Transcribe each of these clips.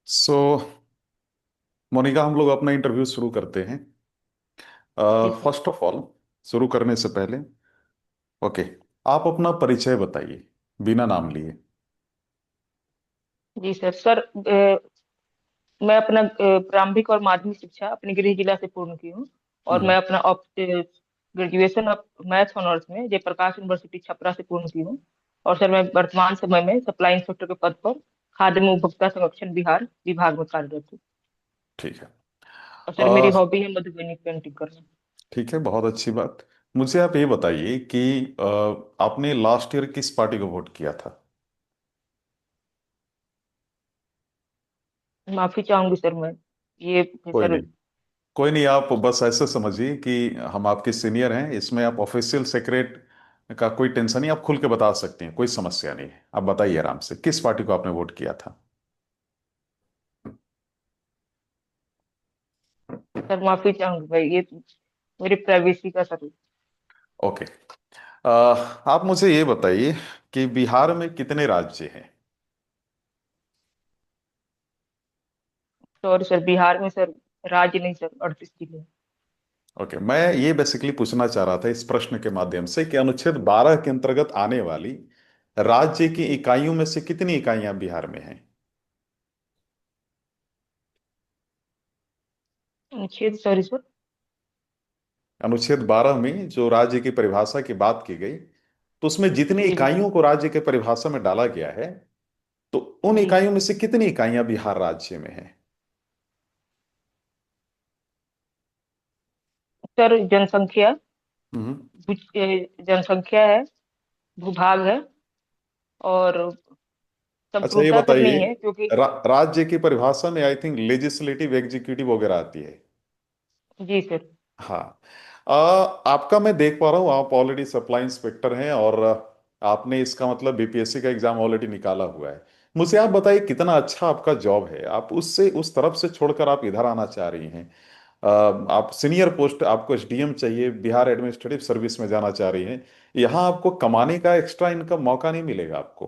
सो मोनिका, हम लोग अपना इंटरव्यू शुरू करते हैं। जी सर। फर्स्ट ऑफ ऑल, शुरू करने से पहले, ओके, आप अपना परिचय बताइए बिना नाम लिए। जी सर। सर मैं अपना प्रारंभिक और माध्यमिक शिक्षा अपने गृह जिला से पूर्ण की हूँ। और हम्म। मैं अपना ग्रेजुएशन ऑफ मैथ्स ऑनर्स में जयप्रकाश यूनिवर्सिटी छपरा से पूर्ण की हूँ। और सर मैं वर्तमान समय में सप्लाई इंस्पेक्टर के पद पर खाद्य एवं उपभोक्ता संरक्षण बिहार विभाग में कार्यरत हूँ। ठीक है। और सर मेरी अ, हॉबी है मधुबनी पेंटिंग करना। ठीक है, बहुत अच्छी बात। मुझे आप ये बताइए कि आपने लास्ट ईयर किस पार्टी को वोट किया था? माफी चाहूंगी सर मैं। ये कोई सर। नहीं, कोई नहीं, आप बस ऐसे समझिए कि हम आपके सीनियर हैं। इसमें आप ऑफिशियल सेक्रेट का कोई टेंशन नहीं, आप खुल के बता सकते हैं, कोई समस्या नहीं है। आप बताइए आराम से, किस पार्टी को आपने वोट किया था? सर माफी चाहूंगी भाई, ये मेरी प्राइवेसी का सर। ओके। आप मुझे ये बताइए कि बिहार में कितने राज्य हैं? सॉरी सर, बिहार में सर राज्य नहीं सर, 38 जिले। ओके, मैं ये बेसिकली पूछना चाह रहा था इस प्रश्न के माध्यम से कि अनुच्छेद 12 के अंतर्गत आने वाली राज्य की इकाइयों में से कितनी इकाइयां बिहार में हैं? अनुच्छेद, सॉरी सर। अनुच्छेद 12 में जो राज्य की परिभाषा की बात की गई, तो उसमें जितनी जी जी। इकाइयों को राज्य के परिभाषा में डाला गया है, तो उन जी इकाइयों में से कितनी इकाइयां बिहार राज्य में हैं? सर जनसंख्या, हम्म। जनसंख्या है, भूभाग है, और अच्छा, ये संपूर्णता सर बताइए, नहीं है क्योंकि। राज्य की परिभाषा में आई थिंक लेजिस्लेटिव एग्जीक्यूटिव वगैरह आती है। जी सर। हाँ। आपका मैं देख पा रहा हूँ, आप ऑलरेडी सप्लाई इंस्पेक्टर हैं और आपने इसका मतलब बीपीएससी का एग्जाम ऑलरेडी निकाला हुआ है। मुझे आप बताइए कितना अच्छा आपका जॉब है, आप उससे उस तरफ से छोड़कर आप इधर आना चाह रही हैं। आप सीनियर पोस्ट, आपको एसडीएम चाहिए, बिहार एडमिनिस्ट्रेटिव सर्विस में जाना चाह रही हैं। यहाँ आपको कमाने का एक्स्ट्रा इनकम मौका नहीं मिलेगा आपको।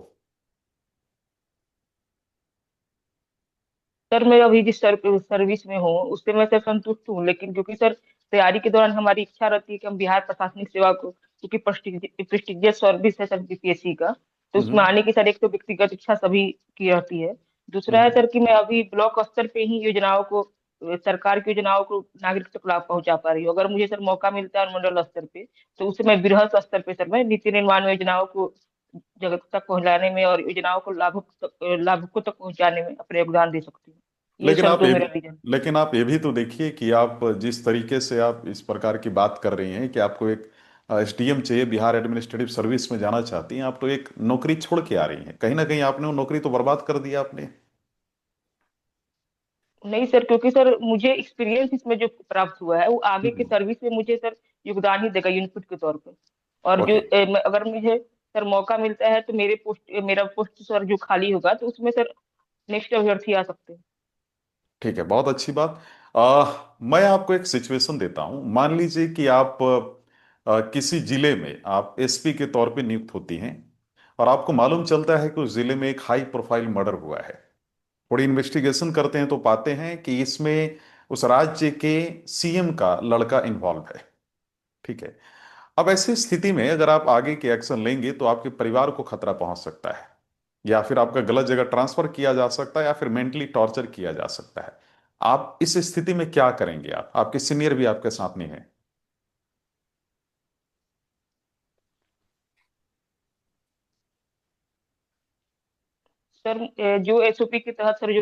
सर मैं अभी जिस सर्विस में हूँ उससे मैं सर संतुष्ट हूँ, लेकिन क्योंकि सर तैयारी के दौरान हमारी इच्छा रहती है कि हम बिहार प्रशासनिक सेवा को, क्योंकि प्रेस्टिजियस सर्विस है सर बीपीएससी का, तो उसमें हम्म। आने की सर एक तो व्यक्तिगत इच्छा सभी की रहती है। दूसरा है हम्म। सर कि मैं अभी ब्लॉक स्तर पे ही योजनाओं को, सरकार की योजनाओं को नागरिक तक लाभ पहुंचा पा रही हूँ। अगर मुझे सर मौका मिलता है और मंडल स्तर पे, तो उससे मैं बृहद स्तर पे सर मैं नीति निर्माण योजनाओं को जगत तक पहुंचाने में और योजनाओं को लाभुकों तक पहुंचाने में अपना योगदान दे सकती हूँ। ये लेकिन सर आप तो ये मेरा विजन। लेकिन आप ये भी तो देखिए कि आप जिस तरीके से आप इस प्रकार की बात कर रही हैं कि आपको एक एसडीएम चाहिए, बिहार एडमिनिस्ट्रेटिव सर्विस में जाना चाहती हैं, आप तो एक नौकरी छोड़ के आ रही हैं। कहीं ना कहीं आपने वो नौकरी तो बर्बाद कर दिया आपने। नहीं सर, क्योंकि सर मुझे एक्सपीरियंस इसमें जो प्राप्त हुआ है वो आगे के हम्म। सर्विस में मुझे सर योगदान ही देगा इनपुट के तौर पर। और जो ओके। अगर मुझे सर मौका मिलता है तो मेरा पोस्ट सर जो खाली होगा तो उसमें सर नेक्स्ट अभ्यर्थी आ सकते हैं। ठीक है, बहुत अच्छी बात। मैं आपको एक सिचुएशन देता हूं। मान लीजिए कि आप किसी जिले में आप एसपी के तौर पे नियुक्त होती हैं और आपको मालूम चलता है कि उस जिले में एक हाई प्रोफाइल मर्डर हुआ है। थोड़ी इन्वेस्टिगेशन करते हैं तो पाते हैं कि इसमें उस राज्य के सीएम का लड़का इन्वॉल्व है। ठीक है। अब ऐसी स्थिति में अगर आप आगे के एक्शन लेंगे तो आपके परिवार को खतरा पहुंच सकता है, या फिर आपका गलत जगह ट्रांसफर किया जा सकता है, या फिर मेंटली टॉर्चर किया जा सकता है। आप इस स्थिति में क्या करेंगे? आप, आपके सीनियर भी आपके साथ नहीं है। सर जो एसओपी के तहत सर जो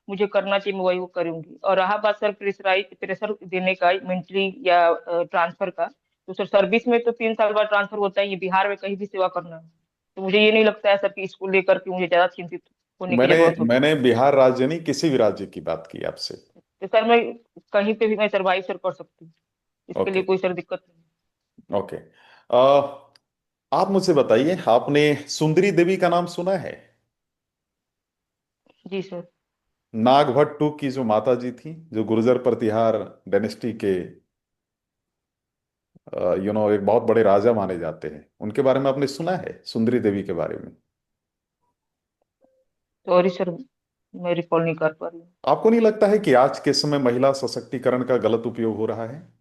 मुझे करना चाहिए मैं वही वो करूंगी। और रहा बात सर प्रेशर देने का मेंटली या ट्रांसफर का, तो सर सर्विस में तो 3 साल बाद ट्रांसफर होता है, ये बिहार में कहीं भी सेवा करना है। तो मुझे ये नहीं लगता है सर कि इसको लेकर के मुझे ज्यादा चिंतित होने की मैंने जरूरत होगी। मैंने बिहार राज्य नहीं, किसी भी राज्य की बात की आपसे। तो सर मैं कहीं पे भी मैं सर्वाइव सर कर सकती हूँ, इसके लिए ओके। कोई सर दिक्कत नहीं। ओके। आप मुझे बताइए, आपने सुंदरी देवी का नाम सुना है? जी सर। नागभट्ट टू की जो माता जी थी, जो गुर्जर प्रतिहार डायनेस्टी के एक बहुत बड़े राजा माने जाते हैं, उनके बारे में आपने सुना है, सुंदरी देवी के बारे में? Sorry sir. मैं रिकॉल नहीं कर पा रही हूँ। आपको नहीं लगता है कि आज के समय महिला सशक्तिकरण का गलत उपयोग हो रहा है?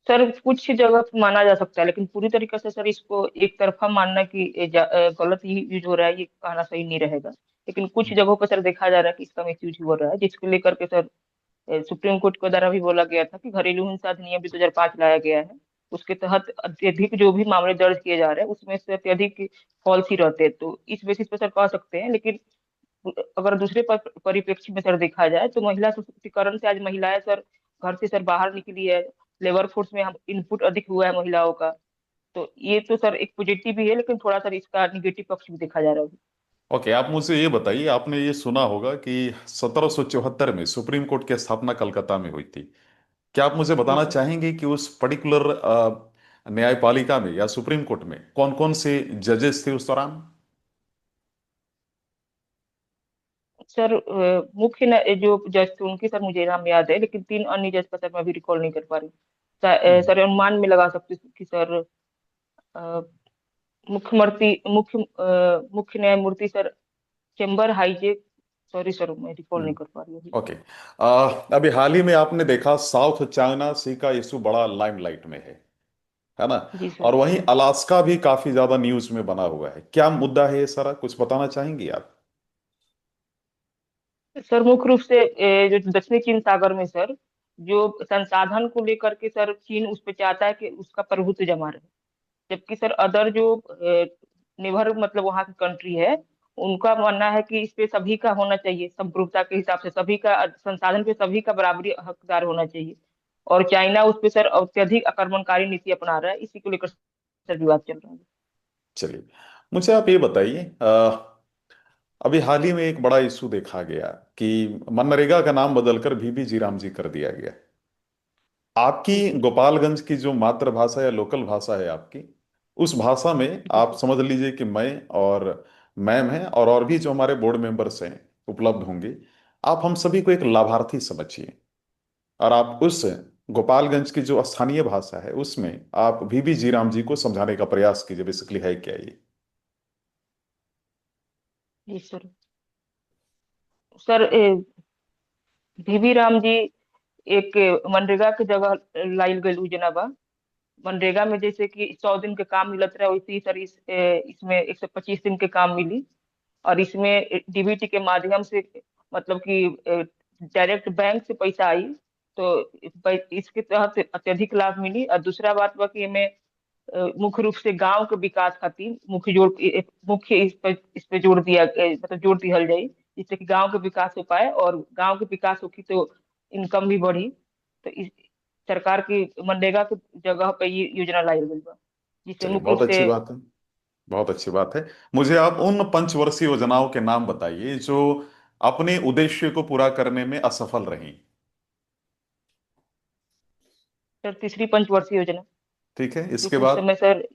सर कुछ जगह पे माना जा सकता है, लेकिन पूरी तरीके से सर इसको एक तरफा मानना कि गलत ही यूज हो रहा है, ये कहना सही नहीं रहेगा। लेकिन कुछ जगहों पर सर देखा जा रहा है कि इसका मिस यूज हो रहा है, जिसको लेकर के सर सुप्रीम कोर्ट के द्वारा भी बोला गया था कि घरेलू हिंसा अधिनियम भी 2005 लाया गया है। उसके तहत अत्यधिक जो भी मामले दर्ज किए जा रहे हैं उसमें से अत्यधिक फॉल्स ही रहते हैं, तो इस बेसिस पे सर कह सकते हैं। लेकिन अगर दूसरे परिप्रेक्ष्य में सर देखा जाए तो महिला सशक्तिकरण से आज महिलाएं सर घर से सर बाहर निकली है, लेबर फोर्स में हम इनपुट अधिक हुआ है महिलाओं का। तो ये तो सर एक पॉजिटिव भी है, लेकिन थोड़ा सर इसका निगेटिव पक्ष भी देखा जा रहा है। ओके, आप मुझे ये बताइए, आपने ये सुना होगा कि 1774 में सुप्रीम कोर्ट की स्थापना कलकत्ता में हुई थी। क्या आप मुझे जी बताना सर। चाहेंगे कि उस पर्टिकुलर न्यायपालिका में या सुप्रीम कोर्ट में कौन कौन से जजेस थे उस दौरान? सर जो जज थे उनके सर मुझे नाम याद है, लेकिन तीन अन्य जज का सर मैं अभी रिकॉल नहीं कर पा रही। हम्म। सर अनुमान में लगा सकते हैं कि सर अ, मुख्य न्यायमूर्ति sir chamber hijack. Sorry sir, मैं रिकॉल नहीं हम्म। कर पा रही अभी। ओके। अभी हाल ही में आपने देखा साउथ चाइना सी का इशू बड़ा लाइमलाइट में है ना? जी और सर। वहीं अलास्का भी काफी ज्यादा न्यूज में बना हुआ है। क्या मुद्दा है ये सारा, कुछ बताना चाहेंगी आप? सर मुख्य रूप से जो दक्षिणी चीन सागर में सर जो संसाधन को लेकर के सर चीन उस पे चाहता है कि उसका प्रभुत्व जमा रहे, जबकि सर अदर जो नेबर मतलब वहाँ की कंट्री है, उनका मानना है कि इस पे सभी का होना चाहिए, संप्रभुता के हिसाब से सभी का संसाधन पे सभी का बराबरी हकदार होना चाहिए। और चाइना उस पे सर अत्यधिक आक्रमणकारी नीति अपना रहा है, इसी को लेकर सर विवाद चल रहा है। चलिए, मुझे आप ये बताइए, अभी हाल ही में एक बड़ा इशू देखा गया कि मनरेगा का नाम बदलकर VB जी राम जी कर दिया गया। आपकी जी सर। गोपालगंज की जो मातृभाषा या लोकल भाषा है आपकी, उस भाषा में जी आप सर। समझ लीजिए कि मैं और मैम हैं और भी जो हमारे बोर्ड मेंबर्स हैं उपलब्ध होंगे। आप हम सभी को एक लाभार्थी समझिए, और आप उस गोपालगंज की जो स्थानीय भाषा है उसमें आप VB जी राम जी को समझाने का प्रयास कीजिए, बेसिकली है क्या ये। जी sir. Sir VV Ram ji एक मनरेगा की जगह लाइल गई योजना बा। मनरेगा में जैसे कि 100 दिन के काम मिलत रहे, वैसे ही सर इसमें 125 दिन के काम मिली। और इसमें डीबीटी के माध्यम से मतलब कि डायरेक्ट बैंक से पैसा आई, तो इसके तहत अत्यधिक लाभ मिली। और दूसरा बात बा कि हमें मुख्य रूप से गांव के विकास खातिर मुख्य इस पे जोर मतलब जोर दिहल जाई, जिससे कि गांव के विकास हो पाए, और गांव के विकास होगी तो इनकम भी बढ़ी। तो इस सरकार की मनरेगा की जगह पे ये योजना लाई गई बा, जिससे चलिए, मुख्य रूप बहुत से। अच्छी बात है। बहुत अच्छी बात है। मुझे आप उन पंचवर्षीय योजनाओं के नाम बताइए जो अपने उद्देश्य को पूरा करने में असफल रही। सर तीसरी पंचवर्षीय योजना ठीक है, जो इसके कि उस बाद? समय सर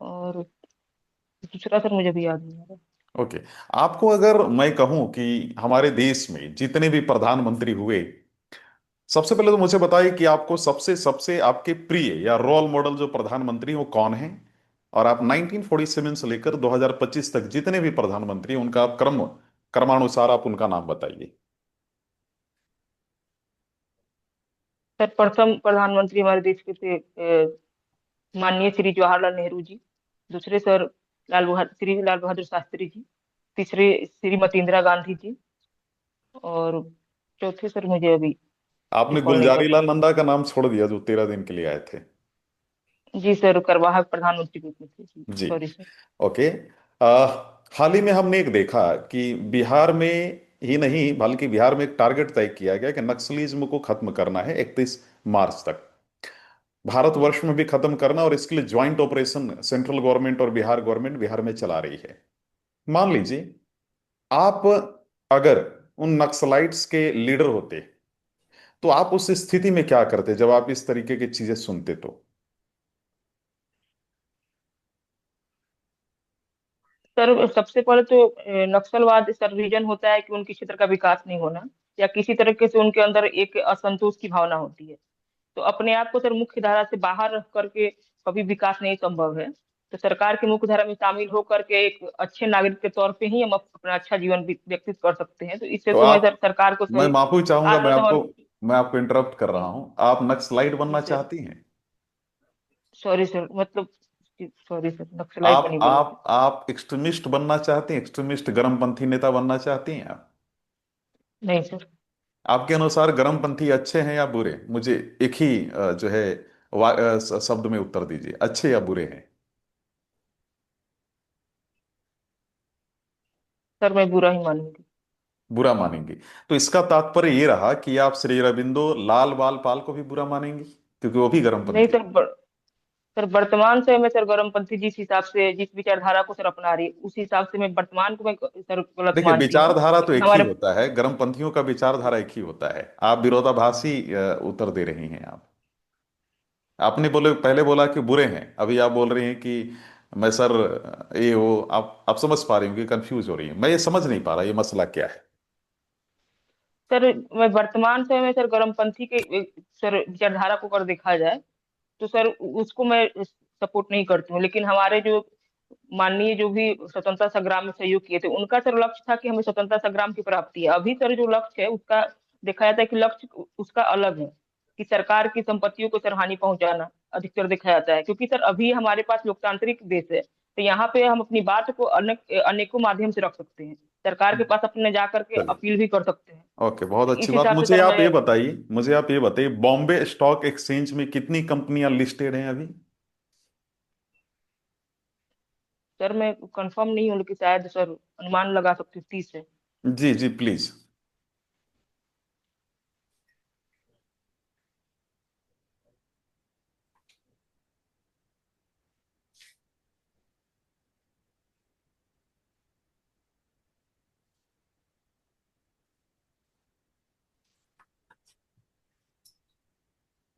और दूसरा सर मुझे भी याद नहीं आ रहा। ओके। आपको अगर मैं कहूं कि हमारे देश में जितने भी प्रधानमंत्री हुए, सबसे पहले तो मुझे बताइए कि आपको सबसे सबसे आपके प्रिय या रोल मॉडल जो प्रधानमंत्री वो कौन है? और आप 1947 से लेकर 2025 तक जितने भी प्रधानमंत्री हैं, उनका आप क्रमानुसार आप उनका नाम बताइए। सर प्रथम प्रधानमंत्री हमारे देश के थे माननीय श्री जवाहरलाल नेहरू जी। दूसरे सर श्री लाल बहादुर शास्त्री जी। तीसरे श्रीमती इंदिरा गांधी जी। और चौथे सर मुझे अभी आपने रिकॉल नहीं कर गुलजारी पा लाल रही। नंदा का नाम छोड़ दिया जो 13 दिन के लिए आए थे। जी सर, कार्यवाहक प्रधानमंत्री के रूप में थे जी, जी। Sorry sir. ओके। आ, हाल ही में हमने एक देखा कि बिहार में ही नहीं बल्कि बिहार में एक टारगेट तय किया गया कि नक्सलिज्म को खत्म करना है 31 मार्च तक, जी भारतवर्ष में भी खत्म करना, और इसके लिए ज्वाइंट ऑपरेशन सेंट्रल गवर्नमेंट और बिहार गवर्नमेंट बिहार में चला रही है। मान लीजिए आप अगर उन नक्सलाइट्स के लीडर होते, तो आप उस स्थिति में क्या करते जब आप इस तरीके की चीजें सुनते तो? सर, सबसे पहले तो नक्सलवाद सर रीजन होता है कि उनके क्षेत्र का विकास नहीं होना, या किसी तरीके से उनके अंदर एक असंतोष की भावना होती है। तो अपने आप को सर मुख्य धारा से बाहर रख करके कभी विकास नहीं संभव है। तो सरकार की मुख्य धारा में शामिल होकर के एक अच्छे नागरिक के तौर पे ही हम अपना अच्छा जीवन व्यतीत कर सकते हैं। तो इससे तो तो मैं आप, सरकार को मैं सही माफी चाहूंगा, आत्मसमर्पण। मैं आपको इंटरप्ट कर रहा हूं। आप नक्सलाइट जी बनना सर। चाहती हैं? सॉरी सर, मतलब सॉरी सर, नक्सलाइट तो नहीं बनूंगी। आप एक्सट्रीमिस्ट बनना चाहती हैं? एक्सट्रीमिस्ट गर्मपंथी नेता बनना चाहती हैं आप? नहीं सर। आपके अनुसार गर्मपंथी अच्छे हैं या बुरे? मुझे एक ही जो है शब्द में उत्तर दीजिए, अच्छे या बुरे हैं? सर मैं बुरा ही मानूंगी। बुरा मानेंगे? तो इसका तात्पर्य ये रहा कि आप श्री अरबिंदो लाल बाल पाल को भी बुरा मानेंगी, क्योंकि वो भी नहीं गर्मपंथी। सर, सर वर्तमान समय में सर गर्मपंथी जिस हिसाब से जिस विचारधारा को सर अपना रही है, उस हिसाब से मैं वर्तमान को मैं सर गलत देखिए, मानती हूँ। विचारधारा तो लेकिन एक ही हमारे होता है, गर्मपंथियों का विचारधारा एक ही होता है। आप विरोधाभासी उत्तर दे रही हैं आप। आपने बोले, पहले बोला कि बुरे हैं, अभी आप बोल रही हैं कि मैं सर ये वो। आप समझ पा रही हूँ कि कंफ्यूज हो रही है। मैं ये समझ नहीं पा रहा ये मसला क्या है। सर, मैं वर्तमान समय में सर गर्मपंथी के सर विचारधारा को अगर देखा जाए तो सर उसको मैं सपोर्ट नहीं करती हूँ। लेकिन हमारे जो माननीय जो भी स्वतंत्रता संग्राम में सहयोग किए थे, उनका सर लक्ष्य था कि हमें स्वतंत्रता संग्राम की प्राप्ति है। अभी सर जो लक्ष्य है उसका देखा जाता है कि लक्ष्य उसका अलग है, कि सरकार की संपत्तियों को सर हानि पहुंचाना अधिकतर देखा जाता है। क्योंकि सर अभी हमारे पास लोकतांत्रिक देश है, तो यहाँ पे हम अपनी बात को अनेकों माध्यम से रख सकते हैं। सरकार के पास अपने जा करके चलिए, अपील भी कर सकते हैं। ओके, बहुत तो अच्छी इस बात। हिसाब से सर मैं मुझे आप ये बताइए, बॉम्बे स्टॉक एक्सचेंज में कितनी कंपनियां लिस्टेड हैं अभी? सर मैं कंफर्म नहीं हूँ, लेकिन शायद सर अनुमान लगा सकती हूँ 30 है। जी जी, प्लीज।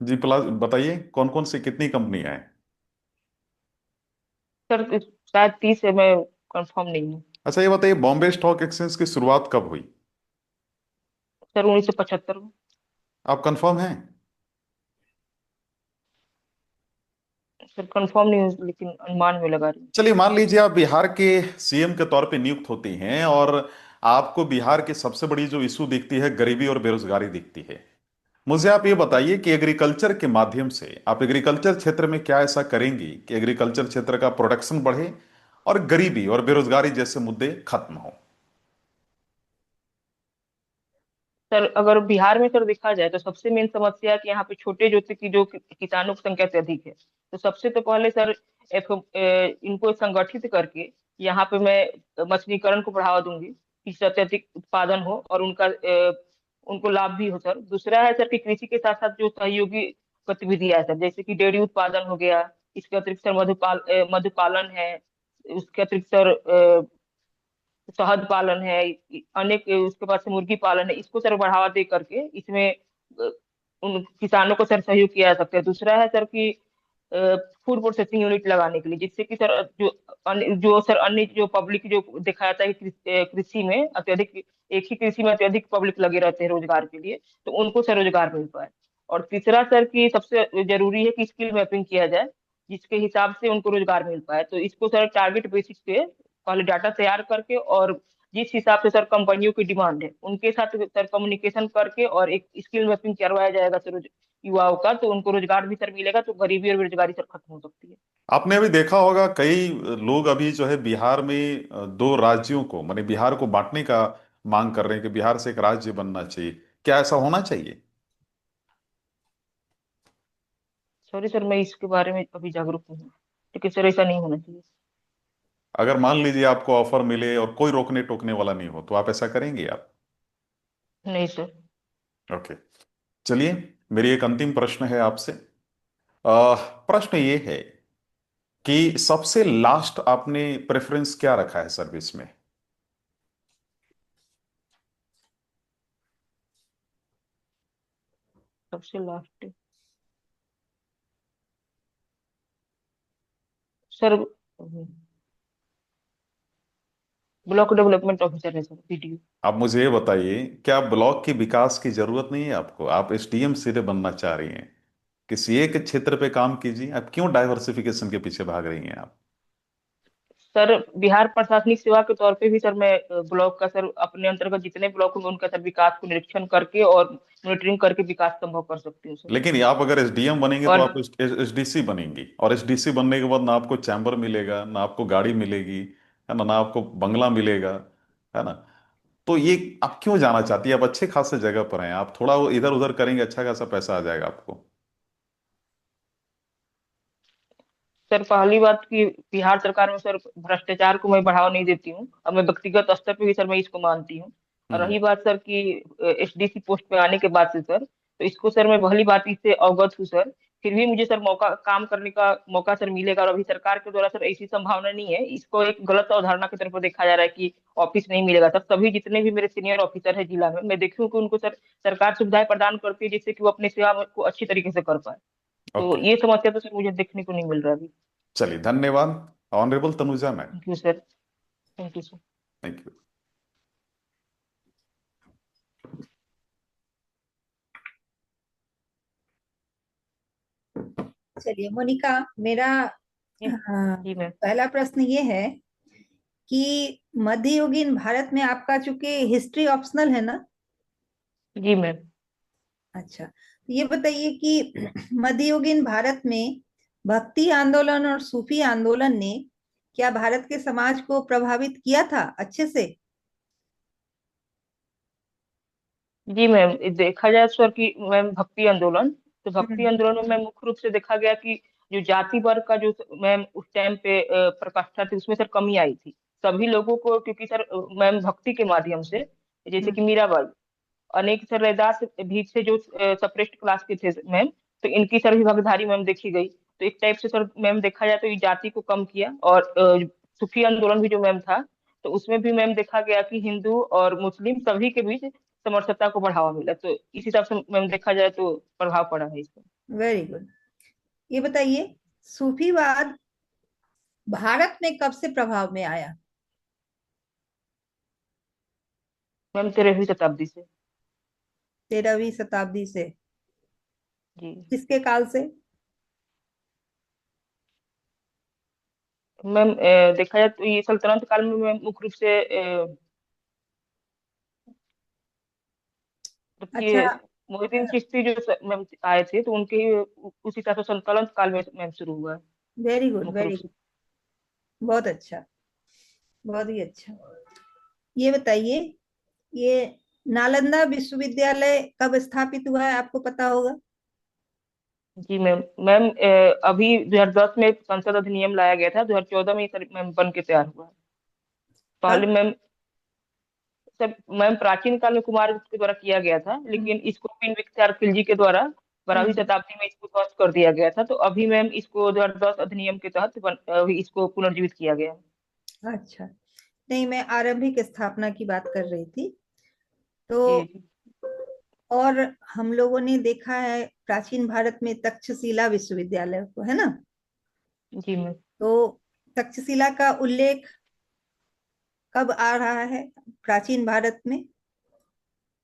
जी, प्लस बताइए कौन कौन सी कितनी कंपनियां हैं? सर शायद 30 है, मैं कंफर्म नहीं हूँ। अच्छा, ये बताइए, बॉम्बे स्टॉक एक्सचेंज की शुरुआत कब हुई? सर 1975 में। आप कंफर्म हैं? सर कंफर्म नहीं हूँ, लेकिन अनुमान में लगा रही हूँ। चलिए, मान लीजिए आप बिहार के सीएम के तौर पे नियुक्त होती हैं, और आपको बिहार की सबसे बड़ी जो इशू दिखती है, गरीबी और बेरोजगारी दिखती है। मुझे आप ये बताइए कि एग्रीकल्चर के माध्यम से आप एग्रीकल्चर क्षेत्र में क्या ऐसा करेंगी कि एग्रीकल्चर क्षेत्र का प्रोडक्शन बढ़े और गरीबी और बेरोजगारी जैसे मुद्दे खत्म हो? सर अगर बिहार में सर देखा जाए तो सबसे मेन समस्या है कि यहाँ पे छोटे ज्योति की जो किसानों की संख्या से अधिक है। तो सबसे तो पहले सर इनको संगठित करके यहाँ पे मैं मछलीकरण को बढ़ावा दूंगी, इससे अत्यधिक उत्पादन हो और उनको लाभ भी हो। सर दूसरा है सर कि कृषि के साथ साथ जो सहयोगी गतिविधियां है सर, जैसे कि डेयरी उत्पादन हो गया, इसके अतिरिक्त सर मधुपालन है, उसके अतिरिक्त सर शहद पालन है, अनेक उसके बाद से मुर्गी पालन है। इसको सर बढ़ावा दे करके इसमें अ, उन किसानों को सर सहयोग किया जा सकता है। दूसरा है सर कि फूड प्रोसेसिंग यूनिट लगाने के लिए, जिससे कि सर जो सर अन्य जो पब्लिक जो देखा जाता है कि कृषि में अत्यधिक, एक ही कृषि में अत्यधिक पब्लिक लगे रहते हैं रोजगार के लिए, तो उनको सर रोजगार मिल पाए। और तीसरा सर कि सबसे जरूरी है कि स्किल मैपिंग किया जाए, जिसके हिसाब से उनको रोजगार मिल पाए। तो इसको सर टारगेट बेसिस पे पहले डाटा तैयार करके, और जिस हिसाब से सर कंपनियों की डिमांड है उनके साथ सर कम्युनिकेशन करके और एक स्किल मैपिंग करवाया जाएगा सर युवाओं का, तो उनको रोजगार भी सर मिलेगा, तो गरीबी और बेरोजगारी सर खत्म हो सकती है। आपने अभी देखा होगा, कई लोग अभी जो है बिहार में दो राज्यों को, माने बिहार को बांटने का मांग कर रहे हैं कि बिहार से एक राज्य बनना चाहिए। क्या ऐसा होना चाहिए? सॉरी सर, मैं इसके बारे में अभी जागरूक नहीं हूँ, लेकिन सर ऐसा नहीं होना चाहिए। अगर मान लीजिए आपको ऑफर मिले और कोई रोकने टोकने वाला नहीं हो, तो आप ऐसा करेंगे आप? नहीं सर। ओके, चलिए, मेरी एक अंतिम प्रश्न है आपसे। प्रश्न ये है कि सबसे लास्ट आपने प्रेफरेंस क्या रखा है सर्विस में? सबसे last sir block development officer है सर, BDO। आप मुझे ये बताइए, क्या ब्लॉक की विकास की जरूरत नहीं है आपको? आप एसडीएम सीधे बनना चाह रही हैं? किसी एक क्षेत्र पे काम कीजिए। आप क्यों डाइवर्सिफिकेशन के पीछे भाग रही हैं आप? सर बिहार प्रशासनिक सेवा के तौर पे भी सर मैं ब्लॉक का सर अपने अंतर्गत जितने ब्लॉक होंगे उनका सर विकास को निरीक्षण करके और मॉनिटरिंग करके विकास संभव कर सकती हूँ सर। लेकिन आप अगर एसडीएम बनेंगे तो और आप एसडीसी बनेंगी, और एसडीसी बनने के बाद ना आपको चैम्बर मिलेगा, ना आपको गाड़ी मिलेगी, है ना, ना आपको बंगला मिलेगा, है ना। तो ये आप क्यों जाना चाहती है? आप अच्छे खासे जगह पर हैं, आप थोड़ा वो इधर उधर करेंगे, अच्छा खासा पैसा आ जाएगा आपको। सर पहली बात की बिहार सरकार में सर भ्रष्टाचार को मैं बढ़ावा नहीं देती हूँ, और मैं व्यक्तिगत स्तर पे भी सर मैं इसको मानती हूँ। और हम्म। रही बात सर की एसडीसी पोस्ट पे आने के बाद से सर, तो इसको सर मैं भली बात इससे अवगत हूँ सर। फिर भी मुझे सर मौका काम करने का मौका सर मिलेगा, और अभी सरकार के द्वारा सर ऐसी संभावना नहीं है। इसको एक गलत अवधारणा की तरफ देखा जा रहा है कि ऑफिस नहीं मिलेगा सर। सभी जितने भी मेरे सीनियर ऑफिसर है जिला में, मैं देखूँ कि उनको सर सरकार सुविधाएं प्रदान करती है जिससे कि वो अपनी सेवा को अच्छी तरीके से कर पाए। तो ओके। ये समस्या तो सर मुझे देखने को नहीं मिल रहा अभी। चलिए, धन्यवाद। Honourable Tanuja ma'am. Thank you sir. Thank you sir. Thank you. चलिए मोनिका, मेरा जी। जी मैम। पहला प्रश्न ये है कि मध्ययुगीन भारत में आपका चूंकि हिस्ट्री ऑप्शनल है ना। जी मैम। अच्छा, तो ये बताइए कि मध्ययुगीन भारत में भक्ति आंदोलन और सूफी आंदोलन ने क्या भारत के समाज को प्रभावित किया था अच्छे से? जी मैम, देखा जाए सर कि मैम भक्ति आंदोलन, तो भक्ति हम्म। आंदोलन में मैम मुख्य रूप से देखा गया कि जो जाति वर्ग का जो मैम उस टाइम पे प्रकाष्ठा थी उसमें सर कमी आई थी। सभी लोगों को, क्योंकि सर मैम भक्ति के माध्यम से, जैसे हम्म। कि मीराबाई, अनेक सर रैदास भी थे जो सप्रेस्ड क्लास के थे मैम, तो इनकी सर भी भागीदारी मैम देखी गई। तो एक टाइप से सर मैम देखा जाए तो ये जाति को कम किया। और सूफी आंदोलन भी जो मैम था, तो उसमें भी मैम देखा गया कि हिंदू और मुस्लिम सभी के बीच समरसता को बढ़ावा मिला। तो इस हिसाब से मैम देखा जाए तो प्रभाव पड़ा है इसका। Very good. ये बताइए, सूफीवाद भारत में कब से प्रभाव में आया? मैम 13वीं शताब्दी से। 13वीं शताब्दी से? जी किसके काल से? मैम, देखा जाए तो ये सल्तनत काल में मैम मुख्य रूप से अच्छा। कि मोहिउद्दीन चिश्ती जो मैम आए थे, तो उनके ही उस हिसाब से सल्तनत काल में मैम शुरू हुआ है वेरी गुड, मुख्य रूप वेरी से। गुड। बहुत अच्छा, बहुत ही अच्छा। ये बताइए, ये नालंदा विश्वविद्यालय कब स्थापित हुआ है, आपको पता होगा? जी मैम। मैम, अभी 2010 में संसद अधिनियम लाया गया था, 2014 में ये सर मैम बन के तैयार हुआ है। पहले कब? मैम सब मैम प्राचीन काल में कुमार गुप्त के द्वारा किया गया था, हम्म। लेकिन इसको पिन खिलजी के द्वारा 12वीं हम्म। शताब्दी में इसको ध्वस्त कर दिया गया था। तो अभी मैम इसको 2010 अधिनियम के तहत अभी इसको पुनर्जीवित किया गया है। अच्छा, नहीं, मैं आरंभिक स्थापना की बात कर रही थी। तो जी जी। और हम लोगों ने देखा है प्राचीन भारत में तक्षशिला विश्वविद्यालय को, है ना? जी मैम। तो तक्षशिला का उल्लेख कब आ रहा है प्राचीन भारत में?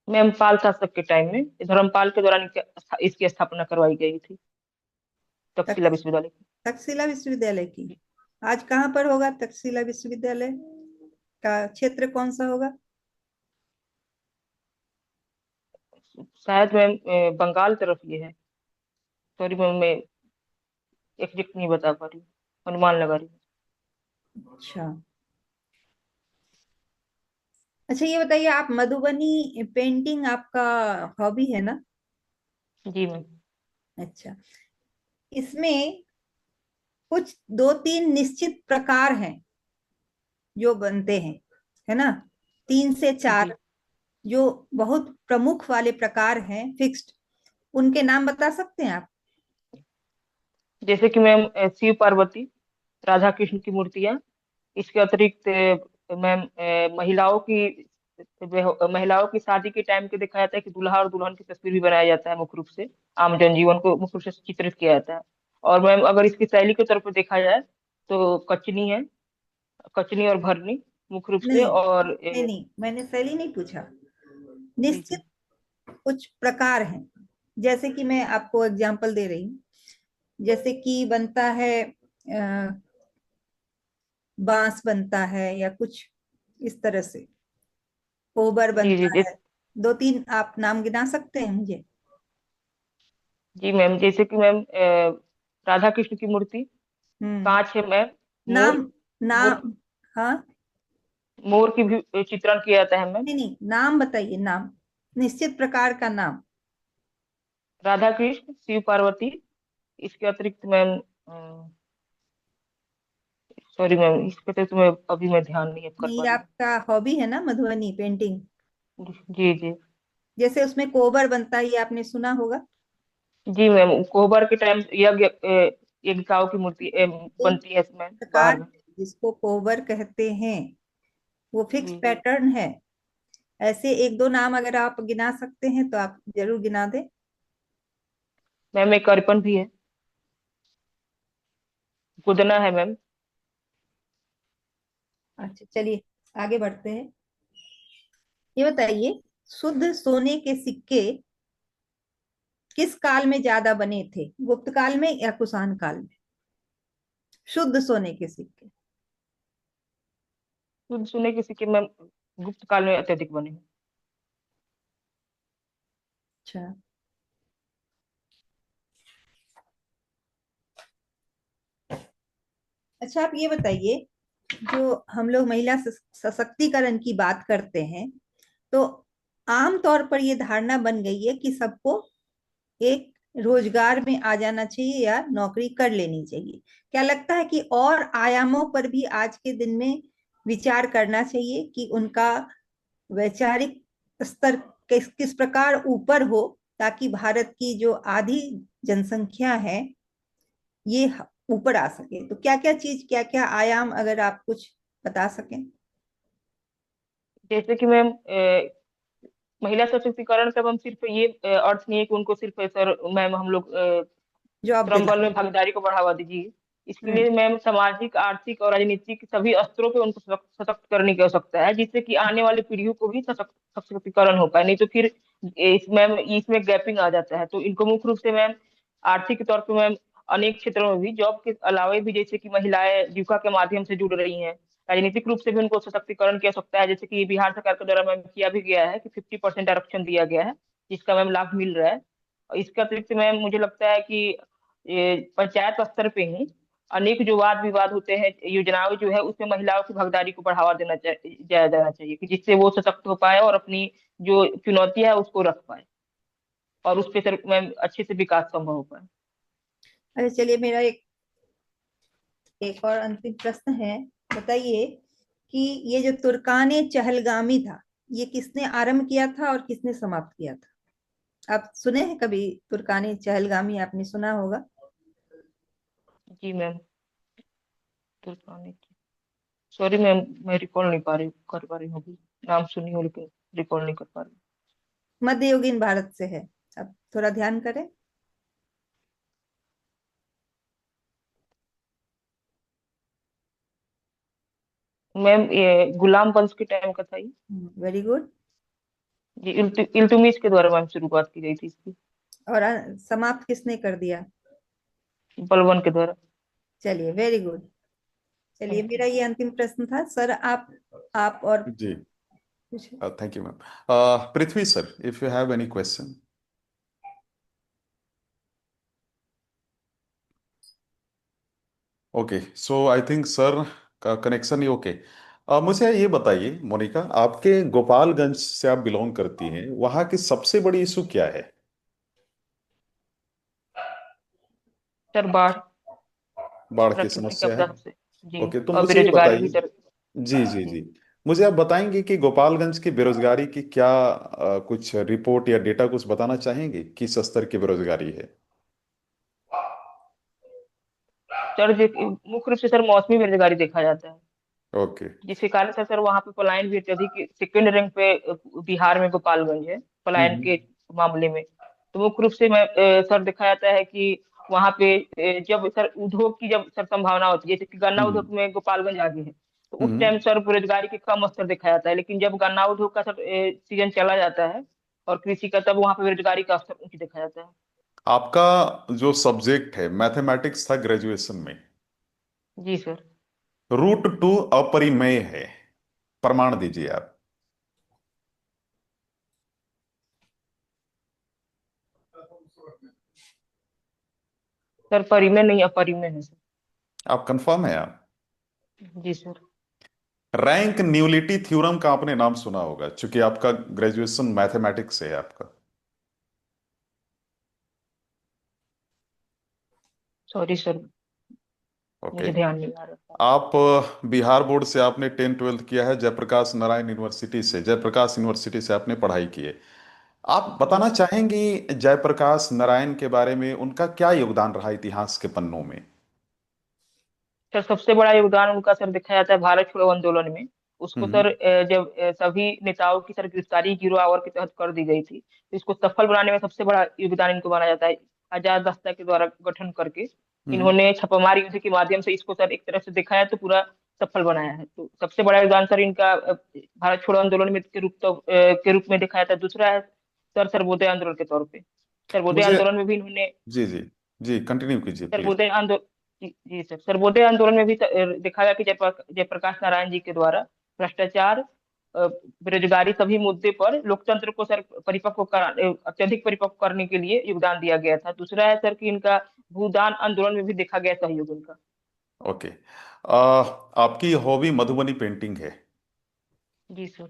मैम पाल शासक के टाइम में, धर्मपाल के दौरान इसकी स्थापना करवाई गई थी, तक्षशिला तक्ष, विश्वविद्यालय की। तक्षशिला विश्वविद्यालय की। जी। आज कहाँ पर होगा तक्षशिला विश्वविद्यालय? का क्षेत्र कौन सा होगा? शायद मैम बंगाल तरफ ये है। सॉरी मैम, मैं एग्जैक्ट नहीं बता पा रही हूँ, अनुमान लगा रही अच्छा। अच्छा, ये बताइए, आप मधुबनी पेंटिंग आपका हॉबी है ना? हूँ। जी मैम। अच्छा, इसमें कुछ दो तीन निश्चित प्रकार हैं जो बनते हैं, है ना? 3 से 4 जी, जो बहुत प्रमुख वाले प्रकार हैं, फिक्स्ड, उनके नाम बता सकते हैं आप? जैसे कि मैम शिव पार्वती, राधा कृष्ण की मूर्तियाँ। इसके अतिरिक्त मैम महिलाओं की शादी के टाइम के देखा जाता है कि दूल्हा और दुल्हन की तस्वीर भी बनाया जाता है मुख्य रूप से। आम जनजीवन को मुख्य रूप से चित्रित किया जाता है। और मैम अगर इसकी शैली के तौर पर देखा जाए तो कचनी है, कचनी और भरनी मुख्य रूप से। नहीं, और नहीं, नहीं, मैंने शैली नहीं पूछा। जी निश्चित जी। कुछ प्रकार हैं, जैसे कि मैं आपको एग्जांपल दे रही हूँ। जैसे कि बनता है बांस बनता है या कुछ इस तरह से, कोबर जी जी बनता है। दो तीन आप नाम गिना सकते हैं मुझे? जी मैम, जैसे कि मैम राधा कृष्ण की मूर्ति, हम्म। कांच है मैम। मोर, नाम, मोर, नाम। हाँ। मोर की भी चित्रण किया जाता है मैम। नहीं नहीं, नाम बताइए, नाम, निश्चित प्रकार का नाम। राधा कृष्ण, शिव पार्वती। इसके अतिरिक्त मैम, सॉरी मैम, इसके अतिरिक्त मैं अभी मैं ध्यान नहीं कर नहीं, पा रही हूँ। आपका हॉबी है ना मधुबनी पेंटिंग? जी जी। जैसे उसमें कोबर बनता है, ये आपने सुना होगा। जी मैम, कोहबर के टाइम यज्ञ यज्ञिकाओं की मूर्ति एक बनती है मैम प्रकार बाहर में। है जिसको कोबर कहते हैं, वो फिक्स जी। पैटर्न है। ऐसे एक दो नाम अगर आप गिना सकते हैं तो आप जरूर गिना दें। मैम एक अर्पण भी है, गुदना है मैम। अच्छा, चलिए आगे बढ़ते हैं। ये बताइए, शुद्ध सोने के सिक्के किस काल में ज्यादा बने थे, गुप्त काल में या कुषाण काल में? शुद्ध सोने के सिक्के। शुद्ध सोने के सिक्के मैम गुप्त काल में अत्यधिक बने हैं। अच्छा। अच्छा, आप ये बताइए, जो हम लोग महिला सशक्तिकरण की बात करते हैं, तो आम तौर पर ये धारणा बन गई है कि सबको एक रोजगार में आ जाना चाहिए या नौकरी कर लेनी चाहिए। क्या लगता है कि और आयामों पर भी आज के दिन में विचार करना चाहिए कि उनका वैचारिक स्तर किस किस प्रकार ऊपर हो, ताकि भारत की जो आधी जनसंख्या है ये ऊपर आ सके? तो क्या क्या चीज, क्या क्या आयाम, अगर आप कुछ बता सकें। जैसे कि मैम महिला सशक्तिकरण का हम सिर्फ ये अर्थ नहीं है कि उनको सिर्फ सर मैम हम लोग जॉब श्रम दिला। बल में भागीदारी को बढ़ावा दीजिए। इसके हम्म। लिए मैम सामाजिक, आर्थिक और राजनीतिक सभी स्तरों पे उनको सशक्त करने की आवश्यकता है, जिससे कि आने वाली पीढ़ियों को भी सशक्तिकरण हो पाए। नहीं तो फिर मैम इसमें गैपिंग आ जाता है। तो इनको मुख्य रूप से मैम आर्थिक के तौर पे मैम अनेक क्षेत्रों में भी, जॉब के अलावा भी, जैसे कि महिलाएं जीविका के माध्यम से जुड़ रही हैं। राजनीतिक रूप से भी उनको सशक्तिकरण की आवश्यकता है, जैसे कि बिहार सरकार के द्वारा मैम किया भी गया है कि 50% आरक्षण दिया गया है, जिसका मैम लाभ मिल रहा है। और इसके अतिरिक्त मैम मुझे लगता है कि ये पंचायत स्तर पे ही अनेक जो वाद विवाद होते हैं, योजनाएं जो है उसमें महिलाओं की भागीदारी को बढ़ावा जाया जाना चाहिए, कि जिससे वो सशक्त हो पाए और अपनी जो चुनौती है उसको रख पाए, और उस पे सर मैम अच्छे से विकास संभव हो पाए। अच्छा, चलिए मेरा एक एक और अंतिम प्रश्न है। बताइए कि ये जो तुर्काने चहलगामी था, ये किसने आरंभ किया था और किसने समाप्त किया था? आप सुने हैं कभी तुर्काने चहलगामी? आपने सुना होगा। जी मैम, सॉरी मैम, मैं रिकॉल नहीं कर पा रही हूँ अभी। नाम सुनी हूँ लेकिन रिकॉल नहीं कर पा रही मध्ययुगीन भारत से है। अब थोड़ा ध्यान करें। हूँ। मैम ये गुलाम वंश के टाइम का था ये। Very good. जी, इल्तुतमिश के द्वारा मैम शुरुआत की गई थी इसकी, और समाप्त किसने कर दिया? बलबन के द्वारा। चलिए, वेरी गुड। चलिए, थैंक यू। मेरा ये अंतिम प्रश्न था सर। आप और जी, कुछ? Thank you ma'am. Prithvi sir, if you have any question. Okay, so I think sir का कनेक्शन ही ओके। मुझे ये बताइए मोनिका, आपके गोपालगंज से आप बिलोंग करती हैं, वहाँ की सबसे बड़ी इशू क्या है? सर बाढ़, बाढ़ की प्राकृतिक समस्या है। आपदा सबसे। जी। ओके, तो और मुझे ये बेरोजगारी भी बताइए। सर। जी जी जी। जी। मुझे आप बताएंगे कि गोपालगंज की बेरोजगारी की क्या कुछ रिपोर्ट या डेटा कुछ बताना चाहेंगे, किस स्तर की बेरोजगारी है? सर मुख्य रूप से सर मौसमी बेरोजगारी देखा जाता है, ओके। जिसके कारण सर वहाँ पे पलायन भी अत्यधिक, सेकेंड रैंक पे बिहार में गोपालगंज है पलायन हम्म के मामले में। तो मुख्य रूप से मैं सर देखा जाता है कि वहाँ पे जब सर उद्योग की जब सर संभावना होती है, जैसे कि गन्ना हम्म उद्योग में गोपालगंज आगे है, तो उस हम्म टाइम सर बेरोजगारी की कम स्तर देखा जाता है। लेकिन जब गन्ना उद्योग का सर सीजन चला जाता है और कृषि का, तब वहाँ पे बेरोजगारी का स्तर ऊंच देखा जाता है। आपका जो सब्जेक्ट है मैथमेटिक्स था ग्रेजुएशन में? जी सर। रूट टू अपरिमेय है, प्रमाण दीजिए आप। सर परिमेय नहीं अपरिमेय है सर। आप कंफर्म है आप? जी सर। रैंक न्यूलिटी थ्योरम का आपने नाम सुना होगा, क्योंकि आपका ग्रेजुएशन मैथमेटिक्स से है आपका। Sorry sir, okay. मुझे ध्यान नहीं आ रहा था। आप बिहार बोर्ड से आपने 10 12 किया है, जयप्रकाश नारायण यूनिवर्सिटी से, जयप्रकाश यूनिवर्सिटी से आपने पढ़ाई की है। आप जी बताना सर। चाहेंगी जयप्रकाश नारायण के बारे में, उनका क्या योगदान रहा इतिहास के पन्नों में? सर सबसे बड़ा योगदान उनका सर देखा जाता है भारत छोड़ो आंदोलन में। उसको हम्म। सर जब सभी नेताओं की सर गिरफ्तारी गिरोह आवर के तहत कर दी गई थी, तो इसको सफल बनाने में सबसे बड़ा योगदान इनको माना जाता है। आजाद रास्ता के द्वारा गठन करके हम्म। इन्होंने छापामार युद्ध के माध्यम से इसको सर एक तरह से देखा है तो पूरा सफल बनाया है। तो सबसे बड़ा योगदान सर इनका भारत छोड़ो आंदोलन में के रूप में देखा जाता है। दूसरा है सर सर्वोदय आंदोलन के तौर पे। सर्वोदय मुझे, आंदोलन में भी इन्होंने जी जी, जी कंटिन्यू कीजिए प्लीज। सर्वोदय आंदोलन जी सर, सर्वोदय आंदोलन में भी देखा गया कि जयप्रकाश नारायण जी के द्वारा भ्रष्टाचार, बेरोजगारी सभी मुद्दे पर लोकतंत्र को सर अत्यधिक परिपक्व करने के लिए योगदान दिया गया था। दूसरा है सर कि इनका भूदान आंदोलन में भी देखा गया सहयोग इनका। ओके। आपकी हॉबी मधुबनी पेंटिंग है। जी सर।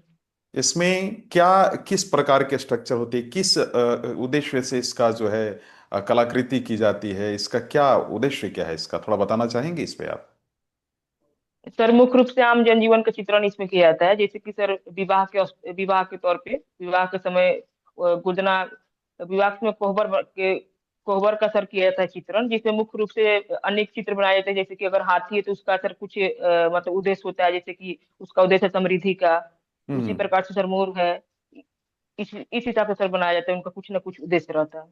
इसमें क्या, किस प्रकार के स्ट्रक्चर होती है, किस उद्देश्य से इसका जो है कलाकृति की जाती है, इसका क्या उद्देश्य, क्या है इसका, थोड़ा बताना चाहेंगे इस पे आप? सर मुख्य रूप से आम जनजीवन का चित्रण इसमें किया जाता है, जैसे कि सर विवाह के तौर पे विवाह के समय गुजना, विवाह में कोहबर का सर किया जाता है चित्रण, जिसमें मुख्य रूप से अनेक चित्र बनाए जाते हैं। जैसे कि अगर हाथी है तो उसका सर कुछ मतलब उद्देश्य होता है, जैसे कि उसका उद्देश्य है समृद्धि का। उसी हम्म। प्रकार से सर मोर है। इस हिसाब से सर बनाया जाता है, उनका कुछ ना कुछ उद्देश्य रहता है।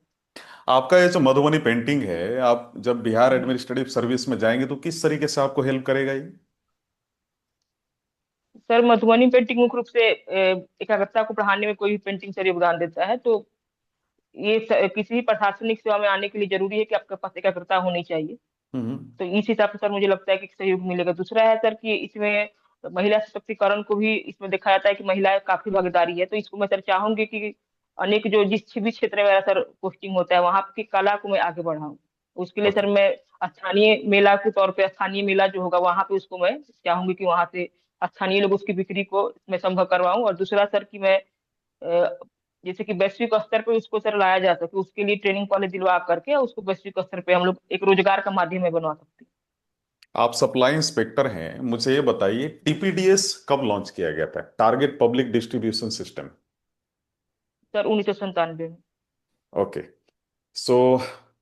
आपका ये जो मधुबनी पेंटिंग है, आप जब बिहार जी एडमिनिस्ट्रेटिव सर्विस में जाएंगे तो किस तरीके से आपको हेल्प करेगा ये? सर, मधुबनी पेंटिंग मुख्य रूप से एकाग्रता को बढ़ाने में कोई भी पेंटिंग सर योगदान देता है। तो किसी भी प्रशासनिक सेवा में आने के लिए जरूरी है कि आपके पास एकाग्रता होनी चाहिए। हम्म। तो इस हिसाब से सर मुझे लगता है कि सहयोग मिलेगा। दूसरा है सर कि इसमें महिला सशक्तिकरण को भी इसमें देखा जाता है कि महिलाएं काफी भागीदारी है। तो इसको मैं सर चाहूंगी कि अनेक जो जिस भी क्षेत्र में मेरा सर पोस्टिंग होता है वहां की कला को मैं आगे बढ़ाऊं। उसके लिए ओके। सर मैं स्थानीय मेला के तौर पे, स्थानीय मेला जो होगा वहां पे उसको मैं चाहूंगी कि वहां से स्थानीय लोग उसकी बिक्री को मैं संभव करवाऊं। और दूसरा सर कि मैं जैसे कि वैश्विक स्तर पे उसको सर लाया जा सके, उसके लिए ट्रेनिंग कॉलेज दिलवा करके उसको वैश्विक स्तर पे हम लोग एक रोजगार का माध्यम में बनवा सकते हैं। आप सप्लाई इंस्पेक्टर हैं, मुझे ये बताइए टीपीडीएस कब लॉन्च किया गया था, target public distribution system? Sir 1997 में। Okay. So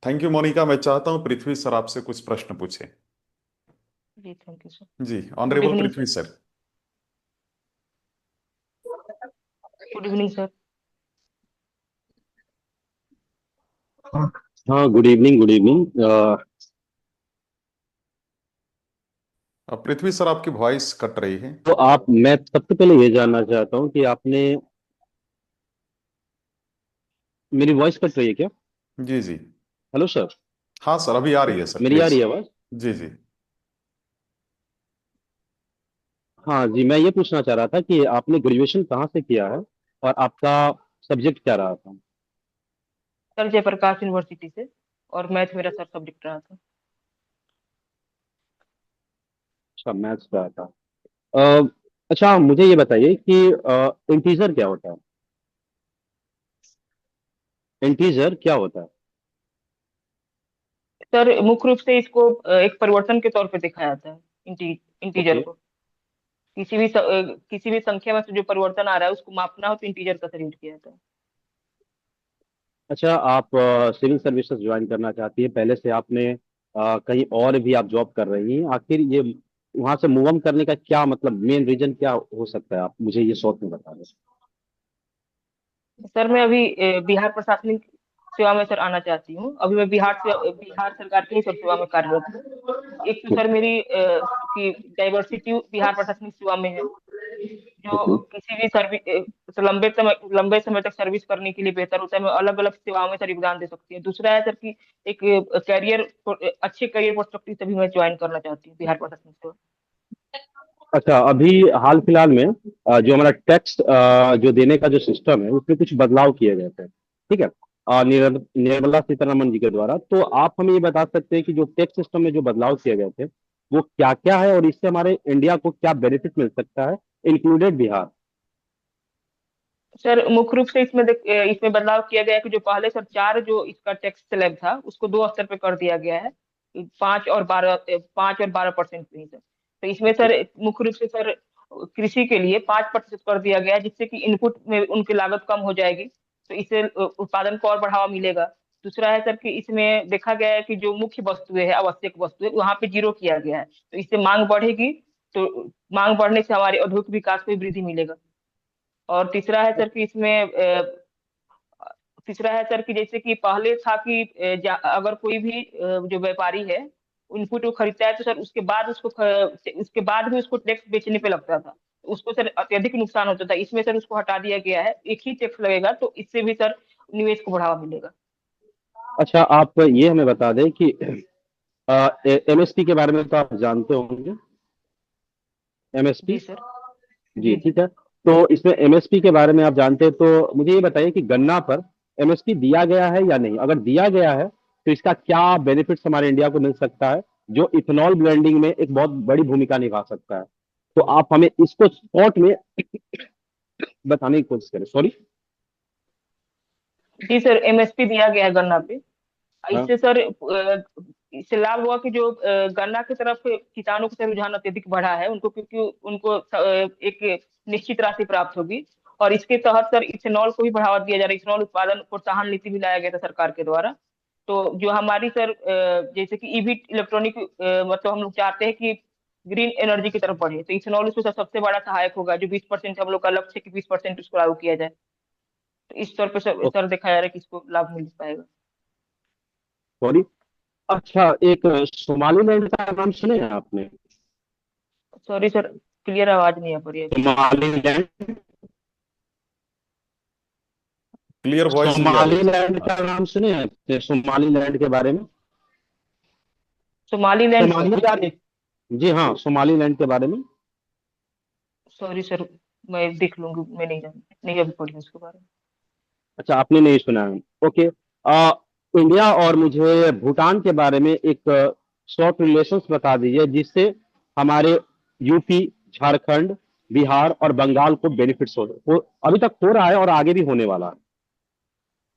thank you Monika. मैं चाहता हूं पृथ्वी सर आपसे कुछ प्रश्न पूछे। जी थैंक यू सर। जी, good honourable evening Prithvi sir. Sir. Good evening sir. हाँ, good evening, good evening. Prithvi sir आपकी वॉइस कट रही है। तो मैं सबसे पहले ये जानना चाहता हूँ कि आपने, मेरी वॉइस कट रही है क्या? जी जी। Hello sir. हाँ सर, अभी आ रही है सर, मेरी आ प्लीज। रही है आवाज? जी जी। हाँ जी, मैं ये पूछना चाह रहा था कि आपने ग्रेजुएशन कहाँ से किया है और आपका सब्जेक्ट क्या रहा था? सर जयप्रकाश यूनिवर्सिटी से, और मैथ मेरा सर सब्जेक्ट रहा था। अच्छा, मैथ्स रहा था। अ, अच्छा, मुझे ये बताइए कि इंटीजर क्या होता है? इंटीजर क्या होता है? सर मुख्य रूप से इसको एक परिवर्तन के तौर पे देखा जाता है। Integer okay. को किसी भी संख्या में से जो परिवर्तन आ रहा है उसको मापना हो तो इंटीजर का सर यूज किया जाता है। अच्छा, आप सिविल सर्विसेज ज्वाइन करना चाहती है, पहले से आपने कहीं और भी आप जॉब कर रही हैं, आखिर ये वहां से मूव ऑन करने का क्या मतलब, मेन रीजन क्या हो सकता है? आप मुझे ये शॉर्ट में बता दें। सर मैं अभी बिहार प्रशासनिक सेवा में सर आना चाहती हूँ। अभी मैं बिहार सरकार की ही सब सेवा में कार्यरत हूँ। एक तो सर मेरी की डाइवर्सिटी बिहार प्रशासनिक सेवा में है, जो ओके। किसी भी लंबे समय तक सर्विस करने के लिए बेहतर होता है। मैं अलग अलग सेवाओं में सर योगदान दे सकती है। दूसरा है सर कि एक अच्छे करियर पर्सपेक्टिव से भी मैं ज्वाइन करना चाहती हूँ बिहार प्रशासनिक सेवा। अच्छा, अभी हाल फिलहाल में जो हमारा टैक्स जो देने का जो सिस्टम है उसमें कुछ बदलाव किए गए थे, ठीक है, निर्मला सीतारमण जी के द्वारा। तो आप हमें ये बता सकते हैं कि जो टैक्स सिस्टम में जो बदलाव किए गए थे वो क्या क्या है और इससे हमारे इंडिया को क्या बेनिफिट मिल सकता है, इंक्लूडेड बिहार। सर मुख्य रूप से इसमें बदलाव किया गया है कि जो पहले सर चार जो इसका टैक्स स्लैब था उसको दो स्तर पे कर दिया गया है, 5 और 12% पे ही सर। तो इसमें ओके। सर मुख्य रूप से सर कृषि के लिए 5% कर दिया गया है, जिससे कि इनपुट में उनकी लागत कम हो जाएगी, तो इससे उत्पादन को और बढ़ावा मिलेगा। दूसरा है सर कि इसमें देखा गया है कि जो मुख्य वस्तुएं है, आवश्यक वस्तुएं, वहां पे जीरो किया गया है, तो इससे मांग बढ़ेगी। तो मांग बढ़ने से हमारे औद्योगिक विकास को भी वृद्धि मिलेगा। और तीसरा है सर कि तीसरा है सर कि जैसे कि पहले था कि अगर कोई भी जो व्यापारी है इनपुट को खरीदता है, तो सर उसके बाद भी उसको टैक्स बेचने पे लगता था, तो उसको सर अत्यधिक नुकसान होता था। इसमें सर उसको हटा दिया गया है, एक ही टैक्स लगेगा, तो इससे भी सर निवेश को बढ़ावा मिलेगा। अच्छा, आप ये हमें बता दें कि एमएसपी के बारे में तो आप जानते होंगे, एमएसपी। जी सर। जी जी जी। ठीक है। तो इसमें एमएसपी के बारे में आप जानते हैं तो मुझे ये बताइए कि गन्ना पर एमएसपी दिया गया है या नहीं, अगर दिया गया है तो इसका क्या बेनिफिट्स हमारे इंडिया को मिल सकता है जो इथेनॉल ब्लेंडिंग में एक बहुत बड़ी भूमिका निभा सकता है। तो आप हमें इसको शॉर्ट में बताने की कोशिश करें, सॉरी। जी सर, एमएसपी दिया गया है गन्ना पे। हाँ। इससे सर इससे लाभ हुआ कि जो गन्ना की तरफ किसानों का रुझान अत्यधिक बढ़ा है उनको, क्योंकि उनको एक निश्चित राशि प्राप्त होगी। और इसके तहत सर इथेनॉल को भी बढ़ावा दिया जा रहा है, इथेनॉल उत्पादन प्रोत्साहन नीति भी लाया गया था सरकार के द्वारा। तो जो हमारी सर जैसे कि ईवी इलेक्ट्रॉनिक, मतलब हम लोग चाहते हैं कि ग्रीन एनर्जी की तरफ बढ़े, तो इथेनॉल उसमें सबसे बड़ा सहायक होगा। जो 20% हम लोग का लक्ष्य है कि 20% उसको लागू किया जाए, तो इस तौर पर सर देखा जा रहा है कि इसको लाभ मिल पाएगा। सॉरी। अच्छा, एक सोमालीलैंड का नाम सुने हैं आपने? सॉरी सर, क्लियर आवाज नहीं आ पा रही है। सोमालीलैंड। क्लियर वॉइस नहीं आ रही है। सोमालीलैंड हाँ। का नाम सुने हैं, सोमालीलैंड के बारे में? सोमालीलैंड का? सोमालिया जी हाँ, सोमालीलैंड के बारे में। सॉरी सर, मैं देख लूंगी, मैं नहीं जान नहीं अभी पढ़ी उसके बारे में। अच्छा, आपने नहीं सुना है। ओके। इंडिया और मुझे भूटान के बारे में एक शॉर्ट रिलेशंस बता दीजिए जिससे हमारे यूपी, झारखंड, बिहार और बंगाल को बेनिफिट्स हो अभी तक हो रहा है और आगे भी होने वाला है,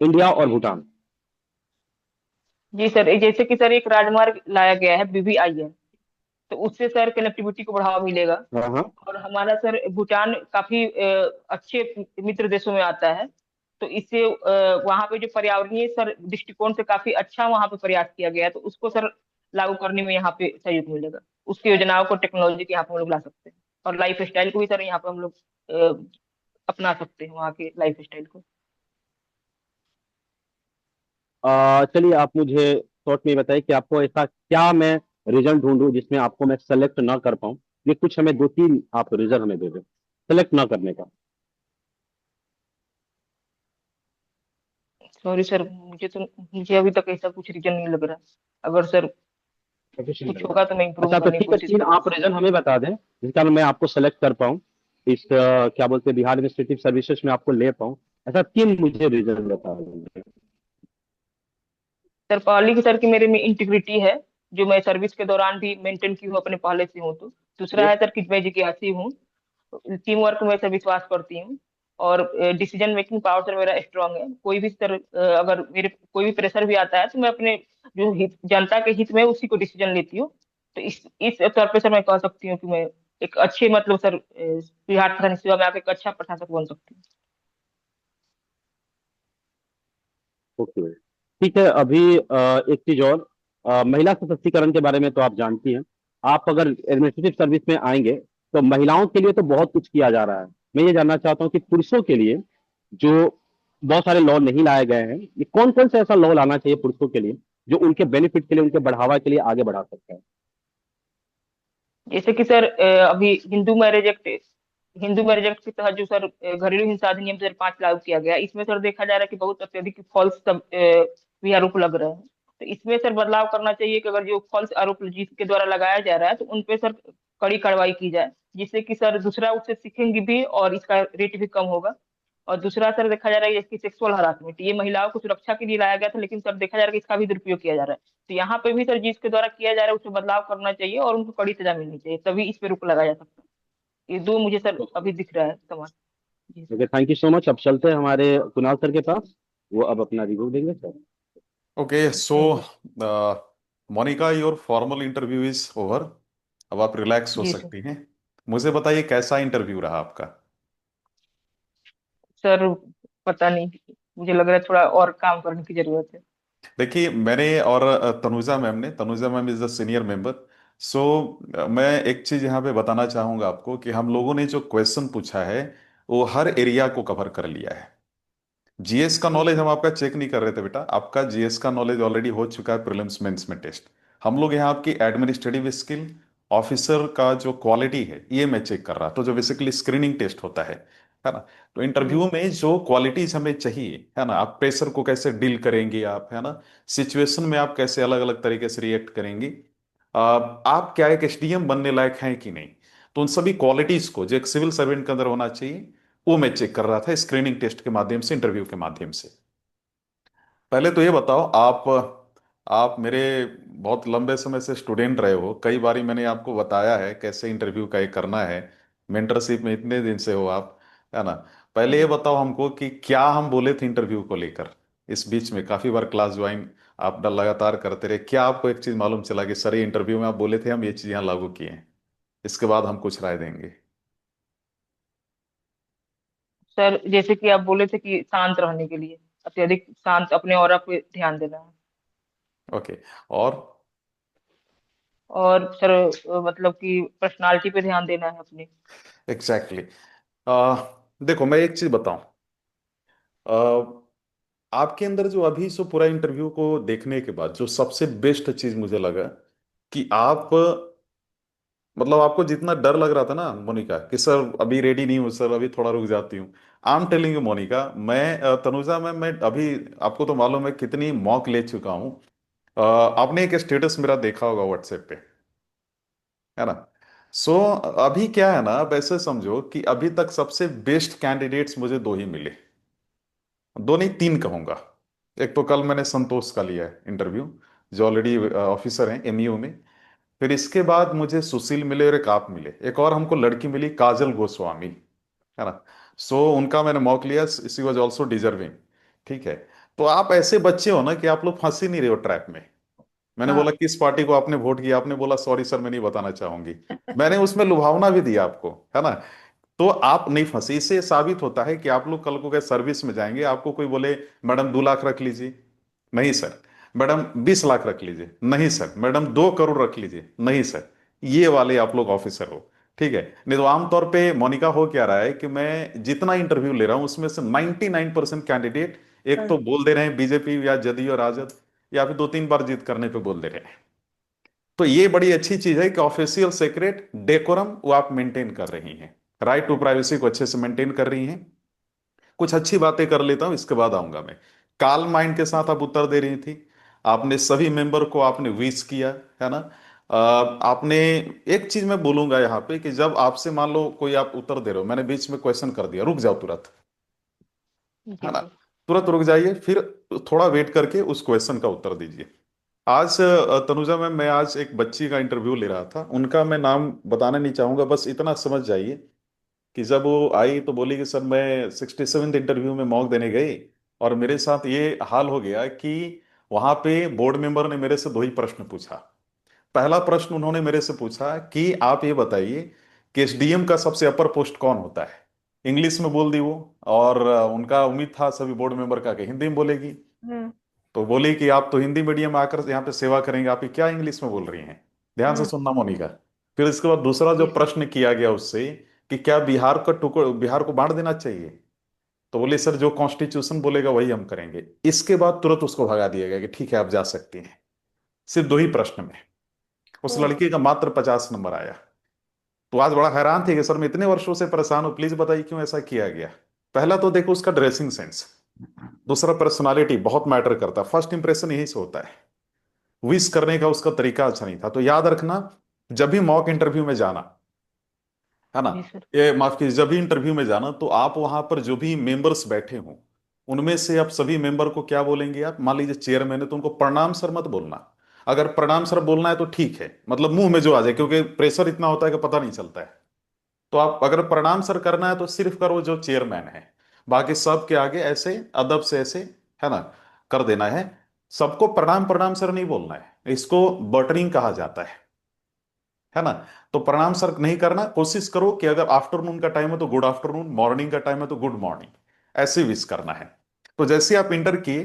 इंडिया और भूटान। जी सर, जैसे कि सर एक राजमार्ग लाया गया है, बीबीआईएन, तो उससे सर कनेक्टिविटी को बढ़ावा मिलेगा। हाँ हाँ। और हमारा सर भूटान काफी अच्छे मित्र देशों में आता है, तो इससे वहाँ पे जो पर्यावरणीय सर दृष्टिकोण से काफी अच्छा वहाँ पे प्रयास किया गया है, तो उसको सर लागू करने में यहाँ पे सहयोग मिलेगा। उसकी योजनाओं को, टेक्नोलॉजी के यहाँ पे हम लोग ला सकते हैं, और लाइफ स्टाइल को भी सर यहाँ पे हम लोग अपना सकते हैं, वहाँ के लाइफ स्टाइल को। चलिए, आप मुझे शॉर्ट में बताइए कि आपको ऐसा क्या मैं रीजन ढूंढूं जिसमें आपको मैं सेलेक्ट ना कर पाऊं। ये कुछ हमें दो तीन आप रीजन हमें दे दें सेलेक्ट ना करने का। सॉरी सर, मुझे अभी तक ऐसा कुछ रीजन नहीं लग रहा। अगर सर Sufficient कुछ लग रहा होगा तो मैं है। इम्प्रूव अच्छा, तो करने की ठीक है, कोशिश तीन करूंगा। आप रीजन हमें बता दें जिसका मैं आपको सेलेक्ट कर पाऊं, इस क्या बोलते हैं बिहार एडमिनिस्ट्रेटिव सर्विसेज में आपको ले पाऊं। ऐसा तीन मुझे रीजन बता देंगे। सर पहली की सर की मेरे में इंटीग्रिटी है, जो मैं सर्विस के दौरान भी मेंटेन की हूँ अपने पहले से हूँ। तो दूसरा ये है सर कि मैं जिज्ञासी हूँ, टीम वर्क में सर विश्वास करती हूँ। और डिसीजन मेकिंग पावर सर मेरा स्ट्रांग है। कोई भी सर अगर मेरे कोई भी प्रेशर भी आता है, तो मैं अपने जो हित, जनता के हित में उसी को डिसीजन लेती हूँ। तो इस तौर पे सर मैं कह सकती हूँ कि मैं एक अच्छे, मतलब सर बिहार प्रशासनिक सेवा में आके एक अच्छा प्रशासक बन सकती हूँ। ओके, ठीक है। अभी एक चीज और, महिला सशक्तिकरण के बारे में तो आप जानती हैं। आप अगर एडमिनिस्ट्रेटिव सर्विस में आएंगे तो महिलाओं के लिए तो बहुत कुछ किया जा रहा है। मैं ये जानना चाहता हूँ कि पुरुषों के लिए जो बहुत सारे लॉ नहीं लाए गए हैं, ये कौन कौन से ऐसा लॉ लाना चाहिए पुरुषों के लिए जो उनके बेनिफिट के लिए, उनके बढ़ावा के लिए आगे बढ़ा सकता है। जैसे कि सर अभी हिंदू मैरिज एक्ट के तहत जो सर घरेलू हिंसा अधिनियम 2005 लागू किया गया, इसमें सर देखा जा रहा है कि बहुत अत्यधिक फॉल्स सब भी आरोप लग रहे हैं। तो इसमें सर बदलाव करना चाहिए कि अगर जो फॉल्स आरोप जिसके द्वारा लगाया जा रहा है, तो उन पे सर कड़ी कार्रवाई की जाए। जिससे कि सर दूसरा उससे सीखेंगे भी और इसका रेट भी कम होगा। और दूसरा सर देखा जा रहा है कि सेक्सुअल हरासमेंट, ये महिलाओं को सुरक्षा के लिए लाया गया था, लेकिन सर देखा जा रहा है कि इसका भी दुरुपयोग किया जा रहा है। तो यहाँ पे भी सर जिसके द्वारा किया जा रहा है उसमें बदलाव करना चाहिए और उनको कड़ी सजा मिलनी चाहिए, तभी इस पे रोक लगाया जा सकता है। ये दो मुझे सर अभी दिख रहा है समान। जी सर। Okay, thank you so much. अब चलते हैं हमारे कुणाल सर के पास, वो अब अपना रिव्यू देंगे sir. Okay so thank you. Monika, your formal interview is over. अब आप रिलैक्स हो जी सर। सकती हैं। मुझे बताइए कैसा इंटरव्यू रहा आपका। सर पता नहीं, मुझे लग रहा है थोड़ा और काम करने की जरूरत है। देखिए, मैंने और Tanuja ma'am is the senior member. So मैं एक चीज यहाँ पे बताना चाहूंगा आपको कि हम लोगों ने जो क्वेश्चन पूछा है वो हर एरिया को कवर कर लिया है। जीएस का जी नॉलेज सर। हम आपका चेक नहीं कर रहे थे बेटा, आपका जीएस का नॉलेज ऑलरेडी हो चुका है प्रीलिम्स मेंस में टेस्ट। हम लोग यहाँ आपकी एडमिनिस्ट्रेटिव स्किल, ऑफिसर का जो क्वालिटी है ये मैं चेक कर रहा, तो जो बेसिकली स्क्रीनिंग टेस्ट होता है ना। तो जी इंटरव्यू सर। में जो क्वालिटीज हमें चाहिए है ना, आप प्रेशर को कैसे डील करेंगे आप, है ना, सिचुएशन में आप कैसे अलग अलग तरीके से रिएक्ट करेंगे, आप क्या एक एसडीएम बनने लायक हैं कि नहीं, तो उन सभी क्वालिटीज को जो एक सिविल सर्वेंट के अंदर होना चाहिए वो मैं चेक कर रहा था स्क्रीनिंग टेस्ट के माध्यम से, इंटरव्यू के माध्यम से। पहले तो ये बताओ, आप मेरे बहुत लंबे समय से स्टूडेंट रहे हो, कई बारी मैंने आपको बताया है कैसे इंटरव्यू का ये करना है। मेंटरशिप में इतने दिन से हो आप, है ना। पहले ये जी बताओ हमको कि क्या हम बोले थे इंटरव्यू को लेकर। इस बीच में काफी बार क्लास ज्वाइन आप लगातार करते रहे, क्या आपको एक चीज मालूम चला कि सर ये इंटरव्यू में आप बोले थे हम ये चीज यहाँ लागू किए हैं, इसके बाद हम कुछ राय देंगे। सर, जैसे कि आप बोले थे कि शांत रहने के लिए, अत्यधिक शांत, अपने ऑरा पे ध्यान देना है। ओके। और और सर मतलब कि पर्सनालिटी पे ध्यान देना है अपनी। एग्जैक्टली देखो मैं एक चीज बताऊं, आपके अंदर जो अभी सो पूरा इंटरव्यू को देखने के बाद जो सबसे बेस्ट चीज मुझे लगा कि आप, मतलब आपको जितना डर लग रहा था ना मोनिका कि सर अभी रेडी नहीं हूँ, सर अभी थोड़ा रुक जाती हूँ, I am telling you Monika, Tanuja मैं अभी, आपको तो मालूम है कितनी मॉक ले चुका हूँ। आपने एक स्टेटस मेरा देखा होगा व्हाट्सएप पे, है ना। सो अभी क्या है ना, आप ऐसे समझो कि अभी तक सबसे बेस्ट कैंडिडेट्स मुझे दो ही मिले, दो नहीं तीन कहूंगा। एक तो कल मैंने संतोष का लिया है इंटरव्यू, जो ऑलरेडी ऑफिसर हैं एमईओ में। फिर इसके बाद मुझे सुशील मिले और एक आप मिले, एक और हमको लड़की मिली काजल गोस्वामी, है ना। सो उनका मैंने मौक लिया, सी वॉज ऑल्सो डिजर्विंग। ठीक है। तो आप ऐसे बच्चे हो ना कि आप लोग फंस ही नहीं रहे हो ट्रैप में। मैंने बोला हाँ। किस पार्टी को आपने वोट किया, आपने बोला सॉरी सर मैं नहीं बताना चाहूंगी। मैंने उसमें लुभावना भी दिया आपको, है ना। तो आप नहीं फंसे, इससे साबित होता है कि आप लोग कल को गए सर्विस में जाएंगे, आपको कोई बोले मैडम 2 लाख रख लीजिए, नहीं सर। मैडम 20 लाख रख लीजिए, नहीं सर। मैडम 2 करोड़ रख लीजिए, नहीं सर। ये वाले आप लोग ऑफिसर हो। ठीक है। नहीं तो आमतौर पे मोनिका हो क्या रहा है कि मैं जितना इंटरव्यू ले रहा हूं उसमें से 99% कैंडिडेट एक तो बोल दे रहे हैं बीजेपी या जदयू और राजद, या फिर 2-3 बार जीत करने पे बोल दे रहे हैं। तो ये बड़ी अच्छी चीज है कि ऑफिशियल सेक्रेट डेकोरम वो आप मेंटेन कर रही हैं, राइट टू प्राइवेसी को अच्छे से मेंटेन कर रही हैं। कुछ अच्छी बातें कर लेता हूं, इसके बाद आऊंगा मैं। काल माइंड के साथ आप उत्तर दे रही थी, आपने सभी मेंबर को आपने विश किया, है ना। आपने, एक चीज मैं बोलूंगा यहाँ पे कि जब आपसे मान लो कोई आप उत्तर दे रहे हो, मैंने बीच में क्वेश्चन कर दिया, रुक जाओ तुरंत, है जी ना। सर। तुरंत रुक जाइए, फिर थोड़ा वेट करके उस क्वेश्चन का उत्तर दीजिए। आज तनुजा मैम, मैं आज एक बच्ची का इंटरव्यू ले रहा था, उनका मैं नाम बताना नहीं चाहूंगा, बस इतना समझ जाइए कि जब वो आई तो बोली कि सर मैं 67th इंटरव्यू में मॉक देने गई और मेरे साथ ये हाल हो गया कि वहां पे बोर्ड मेंबर ने मेरे से दो ही प्रश्न पूछा। पहला प्रश्न उन्होंने मेरे से पूछा कि आप ये बताइए कि एसडीएम का सबसे अपर पोस्ट कौन होता है। इंग्लिश में बोल दी वो, और उनका उम्मीद था सभी बोर्ड मेंबर का कि हिंदी में बोलेगी। हम्म। तो बोली कि आप तो हिंदी मीडियम में आकर यहाँ पे सेवा करेंगे, आप ये क्या इंग्लिश में बोल रही हैं। ध्यान से हम्म। सुनना मोनिका। फिर इसके बाद दूसरा जो जी सर। प्रश्न किया गया उससे कि क्या बिहार का टुकड़, बिहार को बांट देना चाहिए। तो बोले सर जो कॉन्स्टिट्यूशन बोलेगा वही हम करेंगे। इसके बाद तुरंत उसको भगा दिया गया कि ठीक है आप जा सकती हैं। सिर्फ दो ही प्रश्न में उस ओ। लड़की का मात्र 50 नंबर आया। तो आज बड़ा हैरान थे कि सर मैं इतने वर्षों से परेशान हूं, प्लीज बताइए क्यों ऐसा किया गया। पहला तो देखो उसका ड्रेसिंग सेंस, दूसरा पर्सनालिटी बहुत मैटर करता है, फर्स्ट इंप्रेशन यही से होता है। विश करने का उसका तरीका अच्छा नहीं था। तो याद रखना, जब भी मॉक इंटरव्यू में जाना, है ना। जी सर। ये माफ कीजिए, जब भी इंटरव्यू में जाना तो आप वहां पर जो भी मेंबर्स बैठे हों उनमें से आप सभी मेंबर को क्या बोलेंगे, आप मान लीजिए चेयरमैन है तो उनको प्रणाम सर मत बोलना। अगर प्रणाम सर बोलना है तो ठीक है, मतलब मुंह में जो आ जाए, क्योंकि प्रेशर इतना होता है कि पता नहीं चलता है। तो आप अगर प्रणाम सर करना है तो सिर्फ करो जो चेयरमैन है, बाकी सब के आगे ऐसे अदब से ऐसे, है ना, कर देना है। सबको प्रणाम प्रणाम सर नहीं बोलना है, इसको बटरिंग कहा जाता है ना। तो प्रणाम सर नहीं करना, कोशिश करो कि अगर आफ्टरनून का टाइम है तो गुड आफ्टरनून, मॉर्निंग का टाइम है तो गुड मॉर्निंग, ऐसे विश करना है। तो जैसे आप इंटर किए,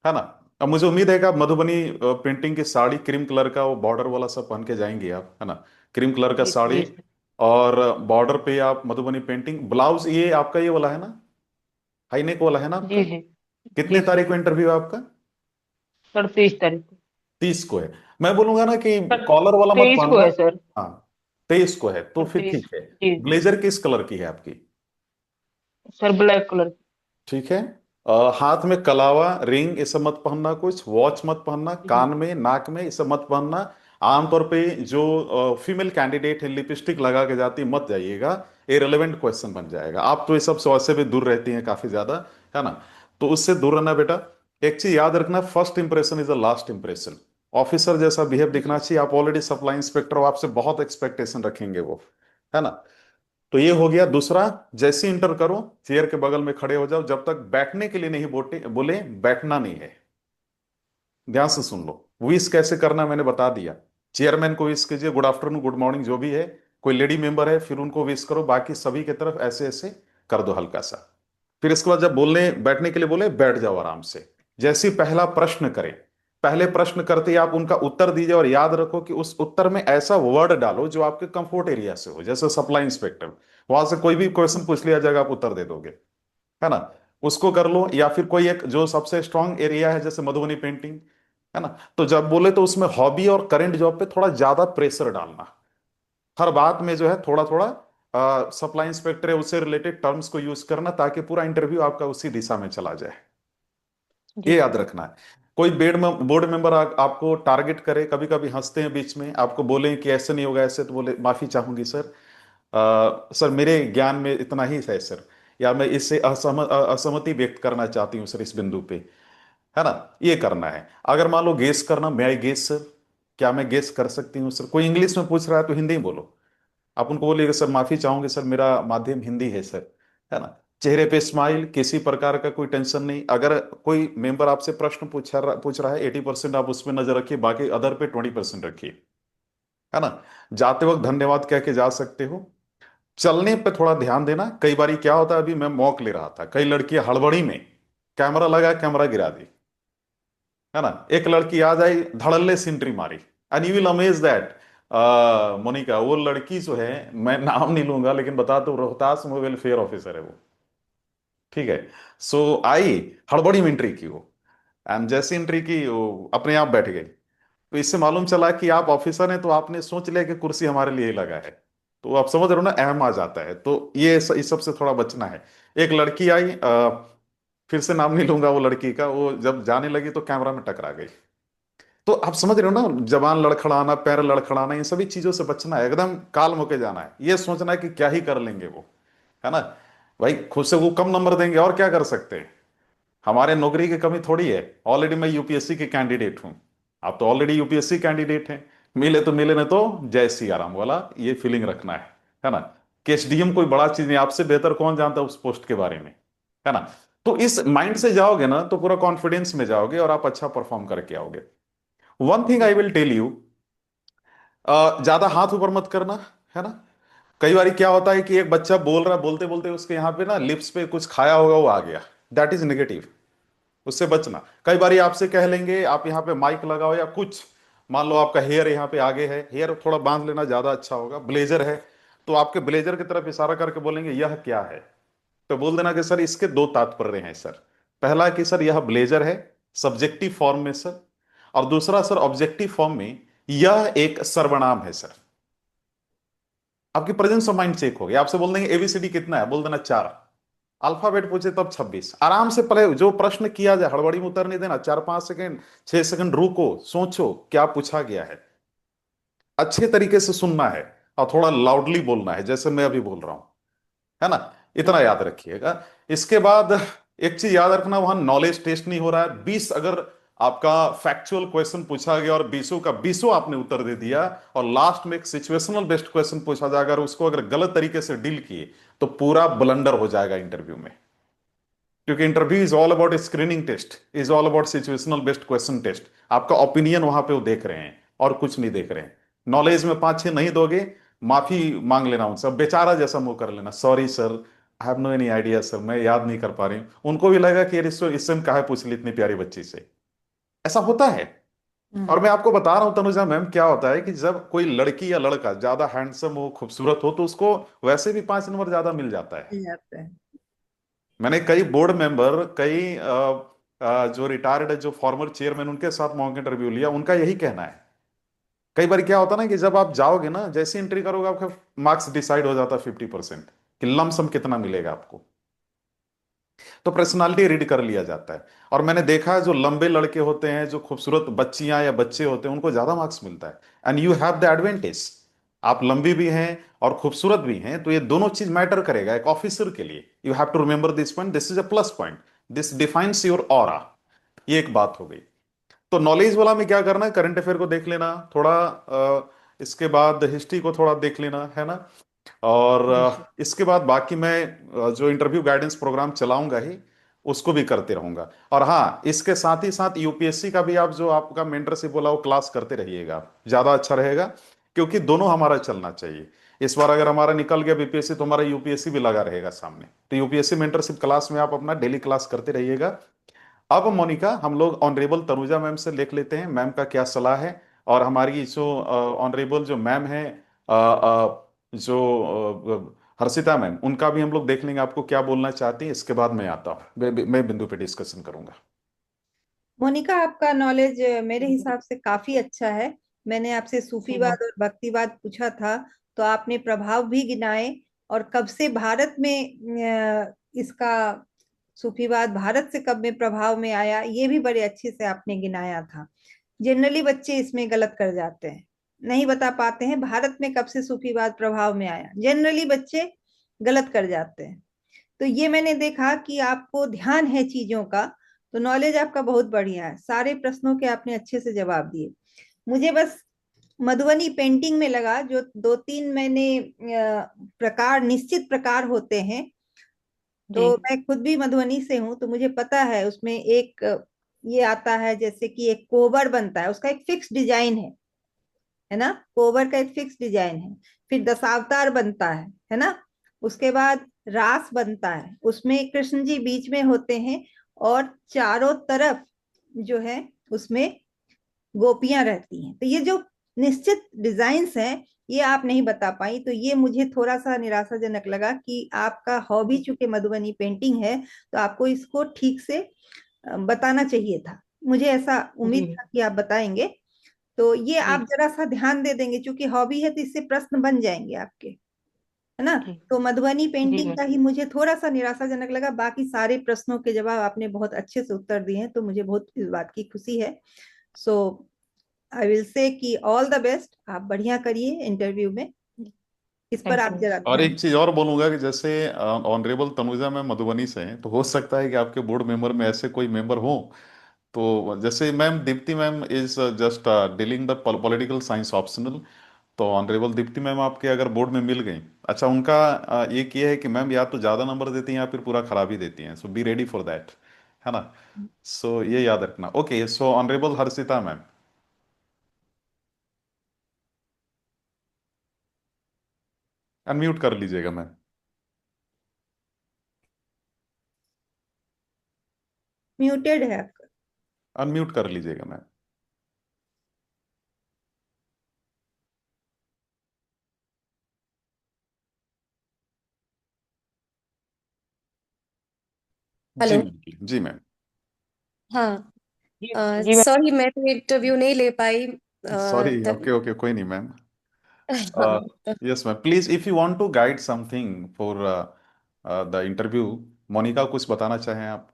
है ना, अब मुझे उम्मीद है कि आप मधुबनी पेंटिंग की साड़ी क्रीम कलर का वो बॉर्डर वाला सब पहन के जाएंगे आप, है ना, क्रीम कलर का जी साड़ी। जी सर। और बॉर्डर पे आप मधुबनी पेंटिंग ब्लाउज, ये आपका ये वाला है ना, हाई नेक वाला है ना आपका। जी जी। कितने जी तारीख सर। को इंटरव्यू है आपका? सर 23 तारीख को। 30 को है। मैं बोलूंगा ना कि सर कॉलर वाला मत 23 को पहनना। है सर। हाँ, 23 को है तो सर फिर 23। ठीक है। जी। ब्लेजर किस कलर की है आपकी? सर ब्लैक कलर की। ठीक है। हाथ में कलावा रिंग ये सब मत पहनना, कुछ वॉच मत पहनना, जी। कान में नाक में ये सब मत पहनना। आमतौर पे जो फीमेल कैंडिडेट है लिपस्टिक लगा के जाती है, मत जाइएगा, ये रेलेवेंट क्वेश्चन बन जाएगा। आप तो ये सब से भी दूर रहती हैं काफी ज्यादा, है ना, तो उससे दूर रहना बेटा। एक चीज याद रखना, first impression is the last impression. Officer जैसा बिहेव जी दिखना सर। चाहिए। आप ऑलरेडी सप्लाई इंस्पेक्टर हो, आपसे बहुत एक्सपेक्टेशन रखेंगे वो, है ना। तो ये हो गया। दूसरा, जैसे इंटर करो चेयर के बगल में खड़े हो जाओ, जब तक बैठने के लिए नहीं बोटे बोले बैठना नहीं है। ध्यान से सुन लो। विश कैसे करना मैंने बता दिया। चेयरमैन को विश कीजिए, गुड आफ्टरनून गुड मॉर्निंग जो भी है। कोई लेडी मेंबर है फिर उनको विश करो, बाकी सभी की तरफ ऐसे ऐसे कर दो हल्का सा। फिर इसके बाद जब बोलने बैठने के लिए बोले बैठ जाओ आराम से। जैसे ही पहला प्रश्न करें, पहले प्रश्न करते ही आप उनका उत्तर दीजिए, और याद रखो कि उस उत्तर में ऐसा वर्ड डालो जो आपके कंफर्ट एरिया से हो, जैसे सप्लाई इंस्पेक्टर, वहां से कोई भी क्वेश्चन पूछ लिया जाएगा आप उत्तर दे दोगे, है ना, उसको कर लो। या फिर कोई एक जो सबसे स्ट्रांग एरिया है जैसे मधुबनी पेंटिंग, है ना, तो जब बोले तो उसमें हॉबी और करंट जॉब पे थोड़ा ज्यादा प्रेशर डालना। हर बात में जो है थोड़ा थोड़ा सप्लाई इंस्पेक्टर है उससे रिलेटेड टर्म्स को यूज करना, ताकि पूरा इंटरव्यू आपका उसी दिशा में चला जाए। जी ये याद सर। रखना है। कोई बोर्ड मेंबर आपको टारगेट करे, कभी कभी हंसते हैं बीच में, आपको बोले कि ऐसे नहीं होगा ऐसे, तो बोले माफी चाहूंगी सर, सर मेरे ज्ञान में इतना ही है सर, या मैं इससे असहमति व्यक्त करना चाहती हूँ सर इस बिंदु पे, है ना। ये करना है। अगर मान लो गेस करना, मैं आई गेस सर, क्या मैं गेस कर सकती हूँ सर, कोई इंग्लिश में पूछ रहा है तो हिंदी में बोलो। आप उनको बोलिएगा सर माफी चाहूंगे सर मेरा माध्यम हिंदी है सर, है ना। चेहरे पे स्माइल, किसी प्रकार का कोई टेंशन नहीं। अगर कोई मेंबर आपसे प्रश्न पूछ रहा है 80% आप उसमें नजर रखिए, बाकी अदर पे 20% रखिए, है ना। जाते वक्त धन्यवाद कह के जा सकते हो। चलने पे थोड़ा ध्यान देना, कई बार क्या होता है, अभी मैं मॉक ले रहा था, कई लड़कियां हड़बड़ी में कैमरा लगा कैमरा गिरा दी, है ना। एक लड़की आ जाए धड़ल्ले से एंट्री मारी, and you will amaze that Monika, वो लड़की जो है, मैं नाम नहीं लूंगा लेकिन बता दो, रोहतास में वेलफेयर ऑफिसर है वो, ठीक है। सो आई, हड़बड़ी में एंट्री की वो, एंड जैसी एंट्री की वो अपने आप बैठ गई। तो इससे मालूम चला कि आप ऑफिसर हैं, तो आपने सोच लिया कि कुर्सी हमारे लिए ही लगा है। तो आप समझ रहे हो ना, अहम आ जाता है। तो ये इस सब से थोड़ा बचना है। एक लड़की आई, फिर से नाम नहीं लूंगा वो लड़की का, वो जब जाने लगी तो कैमरा में टकरा गई। तो आप समझ रहे हो ना, जबान लड़खड़ाना, पैर लड़खड़ाना, इन सभी चीजों से बचना है, एकदम काल्म होके जाना है। ये सोचना है कि क्या ही कर लेंगे वो, है ना। भाई खुद से वो कम नंबर देंगे और क्या कर सकते हैं। हमारे नौकरी की कमी थोड़ी है, ऑलरेडी मैं यूपीएससी के कैंडिडेट हूं। आप तो ऑलरेडी यूपीएससी कैंडिडेट हैं। मिले तो मिले, नहीं तो जय सिया राम वाला ये फीलिंग रखना है ना। कि एसडीएम कोई बड़ा चीज नहीं, आपसे बेहतर कौन जानता है उस पोस्ट के बारे में, है ना। तो इस माइंड से जाओगे ना तो पूरा कॉन्फिडेंस में जाओगे और आप अच्छा परफॉर्म करके आओगे। वन थिंग जी I sir. Will tell you, ज्यादा हाथ ऊपर मत करना, है ना। कई बार क्या होता है कि एक बच्चा बोल रहा, बोलते बोलते उसके यहाँ पे ना लिप्स पे कुछ खाया होगा, वो आ गया, दैट इज नेगेटिव। उससे बचना। कई बार आपसे कह लेंगे आप यहाँ पे माइक लगाओ या कुछ, मान लो आपका हेयर यहाँ पे आगे है, हेयर थोड़ा बांध लेना ज्यादा अच्छा होगा। ब्लेजर है तो आपके ब्लेजर की तरफ इशारा करके बोलेंगे यह क्या है, तो बोल देना कि सर इसके दो तात्पर्य हैं सर। पहला कि सर यह ब्लेजर है सब्जेक्टिव फॉर्म में सर, और दूसरा सर ऑब्जेक्टिव फॉर्म में यह एक सर्वनाम है सर। आपकी प्रेजेंस ऑफ माइंड चेक होगी। आपसे बोल देंगे एबीसीडी कितना है, बोल देना 4। अल्फाबेट पूछे तब 26। आराम से पहले जो प्रश्न किया जाए हड़बड़ी में उतर नहीं देना, 4-5 सेकंड 6 सेकंड रुको, सोचो क्या पूछा गया है, अच्छे तरीके से सुनना है। और थोड़ा लाउडली बोलना है जैसे मैं अभी बोल रहा हूं, है ना। इतना याद रखिएगा। इसके बाद एक चीज याद रखना, वहां नॉलेज टेस्ट नहीं हो रहा है। 20 अगर आपका फैक्चुअल क्वेश्चन पूछा गया और 20 का 20 आपने उत्तर दे दिया, और लास्ट में एक सिचुएशनल बेस्ड क्वेश्चन पूछा जाएगा, और उसको अगर गलत तरीके से डील किए तो पूरा ब्लंडर हो जाएगा इंटरव्यू में। क्योंकि interview is all about screening test, is all about situational based question test. आपका ओपिनियन वहां पे वो देख रहे हैं और कुछ नहीं देख रहे हैं। नॉलेज में 5-6 नहीं दोगे, माफी मांग लेना उनसे, बेचारा जैसा मुंह कर लेना, sorry sir, I have no any idea sir, मैं याद नहीं कर पा रही हूँ। उनको भी लगेगा कि यार इससे हम काहे पूछ ली इतनी प्यारी बच्ची से। ऐसा होता है। और मैं आपको बता रहा हूं तनुजा मैम, क्या होता है कि जब कोई लड़की या लड़का ज्यादा हैंडसम हो, खूबसूरत हो, तो उसको वैसे भी 5 नंबर ज्यादा मिल जाता है। मिल जाता है। मैंने कई बोर्ड मेंबर, कई जो रिटायर्ड, जो फॉर्मर चेयरमैन, उनके साथ मॉक इंटरव्यू लिया, उनका यही कहना है। कई बार क्या होता है ना कि जब आप जाओगे ना, जैसे एंट्री करोगे, आपका मार्क्स डिसाइड हो जाता है 50% कि लमसम कितना मिलेगा आपको। तो पर्सनालिटी रीड कर लिया जाता है। और मैंने देखा है जो लंबे लड़के होते हैं, जो खूबसूरत बच्चियां या बच्चे होते हैं, उनको ज्यादा मार्क्स मिलता है। And you have the advantage, आप लंबी भी हैं और खूबसूरत भी हैं, तो ये दोनों चीज मैटर करेगा एक ऑफिसर के लिए। You have to remember this point, this is a plus point, this defines your aura. ये एक बात हो गई। तो नॉलेज वाला में क्या करना है, करंट अफेयर को देख लेना थोड़ा, इसके बाद हिस्ट्री को थोड़ा देख लेना, है ना। और जी सर। इसके बाद बाकी मैं जो इंटरव्यू गाइडेंस प्रोग्राम चलाऊंगा ही, उसको भी करते रहूंगा। और हाँ, इसके साथ ही साथ यूपीएससी का भी, आप जो आपका मेंटरशिप बोला, वो क्लास करते रहिएगा, ज्यादा अच्छा रहेगा। क्योंकि दोनों हमारा चलना चाहिए। इस बार अगर हमारा निकल गया बीपीएससी, तो हमारा यूपीएससी भी लगा रहेगा सामने। तो यूपीएससी मेंटरशिप क्लास में आप अपना डेली क्लास करते रहिएगा। अब मोनिका, हम लोग ऑनरेबल तनुजा मैम से लिख लेते हैं, मैम का क्या सलाह है। और हमारी जो ऑनरेबल जो मैम है, जो हर्षिता मैम, उनका भी हम लोग देख लेंगे, आपको क्या बोलना चाहती है। इसके बाद मैं आता हूँ, मैं बिंदु पे डिस्कशन करूंगा। मोनिका, आपका नॉलेज मेरे जी हिसाब से काफी अच्छा है। मैंने आपसे जी मैम। सूफीवाद और भक्तिवाद पूछा था, तो आपने प्रभाव भी गिनाए। और कब से भारत में इसका सूफीवाद भारत से कब में प्रभाव में आया, ये भी बड़े अच्छे से आपने गिनाया था। जनरली बच्चे इसमें गलत कर जाते हैं, नहीं बता पाते हैं भारत में कब से सूफीवाद प्रभाव में आया। जनरली बच्चे गलत कर जाते हैं। तो ये मैंने देखा कि आपको ध्यान है चीजों का। तो नॉलेज आपका बहुत बढ़िया है, सारे प्रश्नों के आपने अच्छे से जवाब दिए। मुझे बस मधुबनी पेंटिंग में लगा, जो 2-3 मैंने प्रकार, निश्चित प्रकार होते हैं। जी। तो मैं खुद भी मधुबनी से हूँ, तो मुझे पता है उसमें एक ये आता है, जैसे कि एक कोबर बनता है, उसका एक फिक्स डिजाइन है ना। कोबर का एक फिक्स डिजाइन है। फिर दशावतार बनता है ना। उसके बाद रास बनता है, उसमें कृष्ण जी बीच में होते हैं, और चारों तरफ जो है उसमें गोपियां रहती हैं। तो ये जो निश्चित डिजाइन्स हैं, ये आप नहीं बता पाई, तो ये मुझे थोड़ा सा निराशाजनक लगा कि आपका हॉबी जी चूंकि मधुबनी पेंटिंग है, तो आपको इसको ठीक से बताना चाहिए था। मुझे ऐसा जी उम्मीद मैम। था कि आप बताएंगे। तो ये जी आप जरा सा ध्यान दे देंगे, क्योंकि हॉबी है, तो इससे प्रश्न बन जाएंगे आपके, है ना। जी। तो मधुबनी जी पेंटिंग मैम। का ही मुझे थोड़ा सा निराशाजनक लगा। बाकी सारे प्रश्नों के जवाब आपने बहुत अच्छे से उत्तर दिए हैं, तो मुझे बहुत इस बात की खुशी है। सो आई विल से कि ऑल द बेस्ट, आप बढ़िया करिए इंटरव्यू में। इस पर थैंक यू आप मैम। जरा और ध्यान। एक चीज और बोलूंगा कि जैसे ऑनरेबल तनुजा में मधुबनी से हैं, तो हो सकता है कि आपके बोर्ड मेंबर में ऐसे कोई मेंबर हो। तो जैसे ma'am Deepti ma'am is just dealing the political science optional. तो ऑनरेबल दीप्ति मैम आपके अगर बोर्ड में मिल गई, अच्छा, उनका एक ये है कि मैम या तो ज्यादा नंबर देती हैं या फिर पूरा खराब ही देती हैं, सो बी रेडी फॉर दैट, है ना। सो ये याद रखना। ओके, सो ऑनरेबल हर्षिता मैम, अनम्यूट कर लीजिएगा मैम। म्यूटेड है आपका। अनम्यूट कर लीजिएगा मैम। जी हेलो। मैम, जी मैम। हाँ। जी। जी मैम। सॉरी, मैं तो इंटरव्यू नहीं ले पाई सॉरी, ओके तभी। ओके, कोई नहीं मैम। हाँ तो, yes ma'am, please if you want to guide something for the interview, Monika कुछ बताना चाहें आप।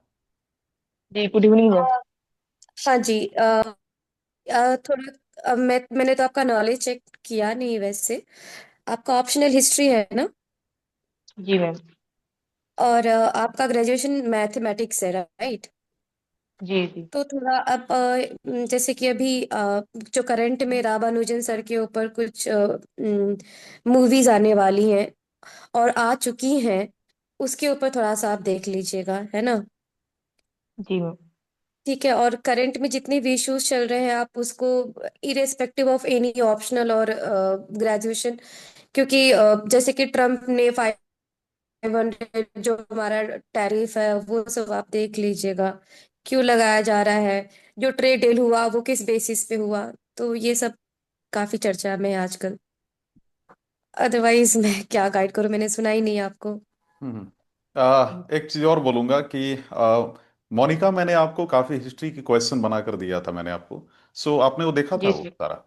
जी गुड इवनिंग मैम। हाँ जी। थोड़ा मैंने तो आपका नॉलेज चेक किया नहीं वैसे। आपका ऑप्शनल हिस्ट्री है ना? जी मैम। और आपका ग्रेजुएशन मैथमेटिक्स है, राइट? जी जी। तो थोड़ा आप जैसे कि अभी जो करंट में रामानुजन सर के ऊपर कुछ मूवीज आने वाली हैं और आ चुकी हैं, उसके ऊपर थोड़ा सा आप देख लीजिएगा, है ना? जी मैम। ठीक है। और करंट में जितने भी इश्यूज चल रहे हैं, आप उसको इरेस्पेक्टिव ऑफ एनी ऑप्शनल और ग्रेजुएशन, क्योंकि जैसे कि ट्रम्प ने 500 जो हमारा टैरिफ है वो सब आप देख लीजिएगा, क्यों लगाया जा रहा है, जो ट्रेड डील हुआ वो किस बेसिस पे हुआ, तो ये सब काफी चर्चा में है आजकल। अदरवाइज मैं क्या गाइड करूं, मैंने सुना ही नहीं आपको। हम्म। एक चीज और बोलूंगा कि मोनिका, मैंने आपको काफी हिस्ट्री की क्वेश्चन बनाकर दिया था मैंने आपको। सो आपने वो देखा था जी वो सर। सारा?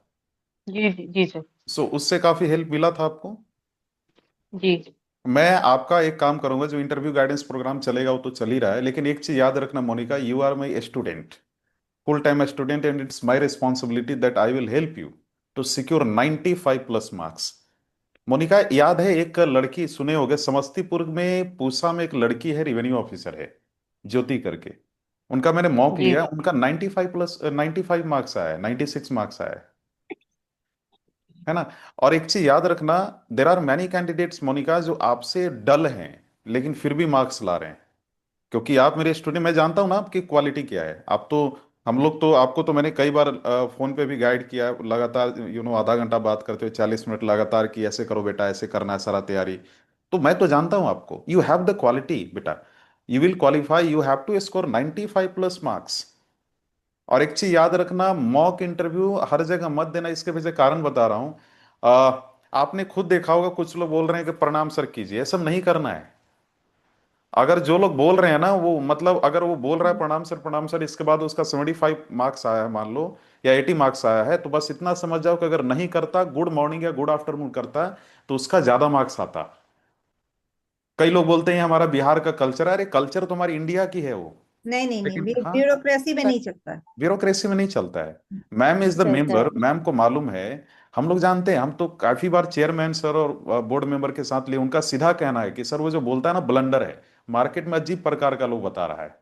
जी जी जी सर। सो उससे काफी हेल्प मिला था आपको? जी। मैं आपका एक काम करूंगा, जो इंटरव्यू गाइडेंस प्रोग्राम चलेगा वो तो चल ही रहा है, लेकिन एक चीज याद रखना Monika, you are my student, full time student, and it's my responsibility that I will help you to secure 95 plus marks. Monika, याद है एक लड़की, सुने होगे, समस्तीपुर में पूसा में एक लड़की है, रेवेन्यू ऑफिसर है, ज्योति करके। उनका मैंने मॉक जी लिया, सर। उनका 95 मार्क्स आया है, 96 मार्क्स आया है ना? और एक चीज याद रखना, there are many candidates Monika जो आपसे डल हैं लेकिन फिर भी मार्क्स ला रहे हैं, क्योंकि आप मेरे स्टूडेंट, मैं जानता हूं ना आपकी क्वालिटी क्या है। आप तो, हम लोग तो, आपको तो मैंने कई बार फोन पे भी गाइड किया है, लगातार आधा घंटा बात करते हुए 40 मिनट लगातार कि ऐसे करो बेटा, ऐसे करना है सारा तैयारी। तो मैं तो जानता हूं आपको, यू हैव द क्वालिटी बेटा, you will qualify, you have to score 95 plus marks. और एक चीज याद रखना, मॉक इंटरव्यू हर जगह मत देना, इसके पीछे कारण बता रहा हूं। आपने खुद देखा होगा, कुछ लोग बोल रहे हैं कि प्रणाम सर कीजिए, ये सब नहीं करना है। अगर जो लोग बोल रहे हैं ना, वो मतलब अगर वो बोल रहा है प्रणाम सर, इसके बाद उसका 75 मार्क्स आया है मान लो, या 80 मार्क्स आया है, तो बस इतना समझ जाओ कि अगर नहीं करता, गुड मॉर्निंग या गुड आफ्टरनून करता, तो उसका ज्यादा मार्क्स आता। कई लोग बोलते हैं हमारा बिहार का कल्चर है, अरे कल्चर तो हमारी इंडिया की है वो। नहीं नहीं नहीं, लेकिन हाँ, ब्यूरोक्रेसी में नहीं चलता। ब्यूरोक्रेसी में नहीं चलता है। मैम इज द चलता मेंबर, है। मैम को मालूम है। हम लोग जानते हैं, हम तो काफी बार चेयरमैन सर और बोर्ड मेंबर के साथ लिए, उनका सीधा कहना है कि सर वो जो बोलता है ना, ब्लंडर है, मार्केट में अजीब प्रकार का लोग बता रहा है।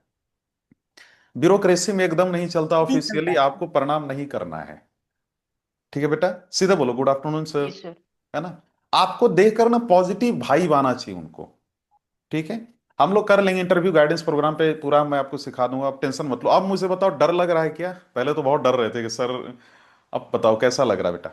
ब्यूरोक्रेसी में एकदम नहीं चलता, नहीं चलता ऑफिशियली है। आपको प्रणाम नहीं करना है। ठीक है बेटा, सीधा बोलो गुड आफ्टरनून सर, जी सर। है ना? आपको देखकर ना पॉजिटिव भाई आना चाहिए उनको। ठीक है, हम लोग कर लेंगे इंटरव्यू गाइडेंस प्रोग्राम पे पूरा, मैं आपको सिखा दूंगा, आप टेंशन मत लो। अब मुझे बताओ, डर लग रहा है क्या? पहले तो बहुत डर रहे थे कि सर, अब बताओ कैसा लग रहा है बेटा?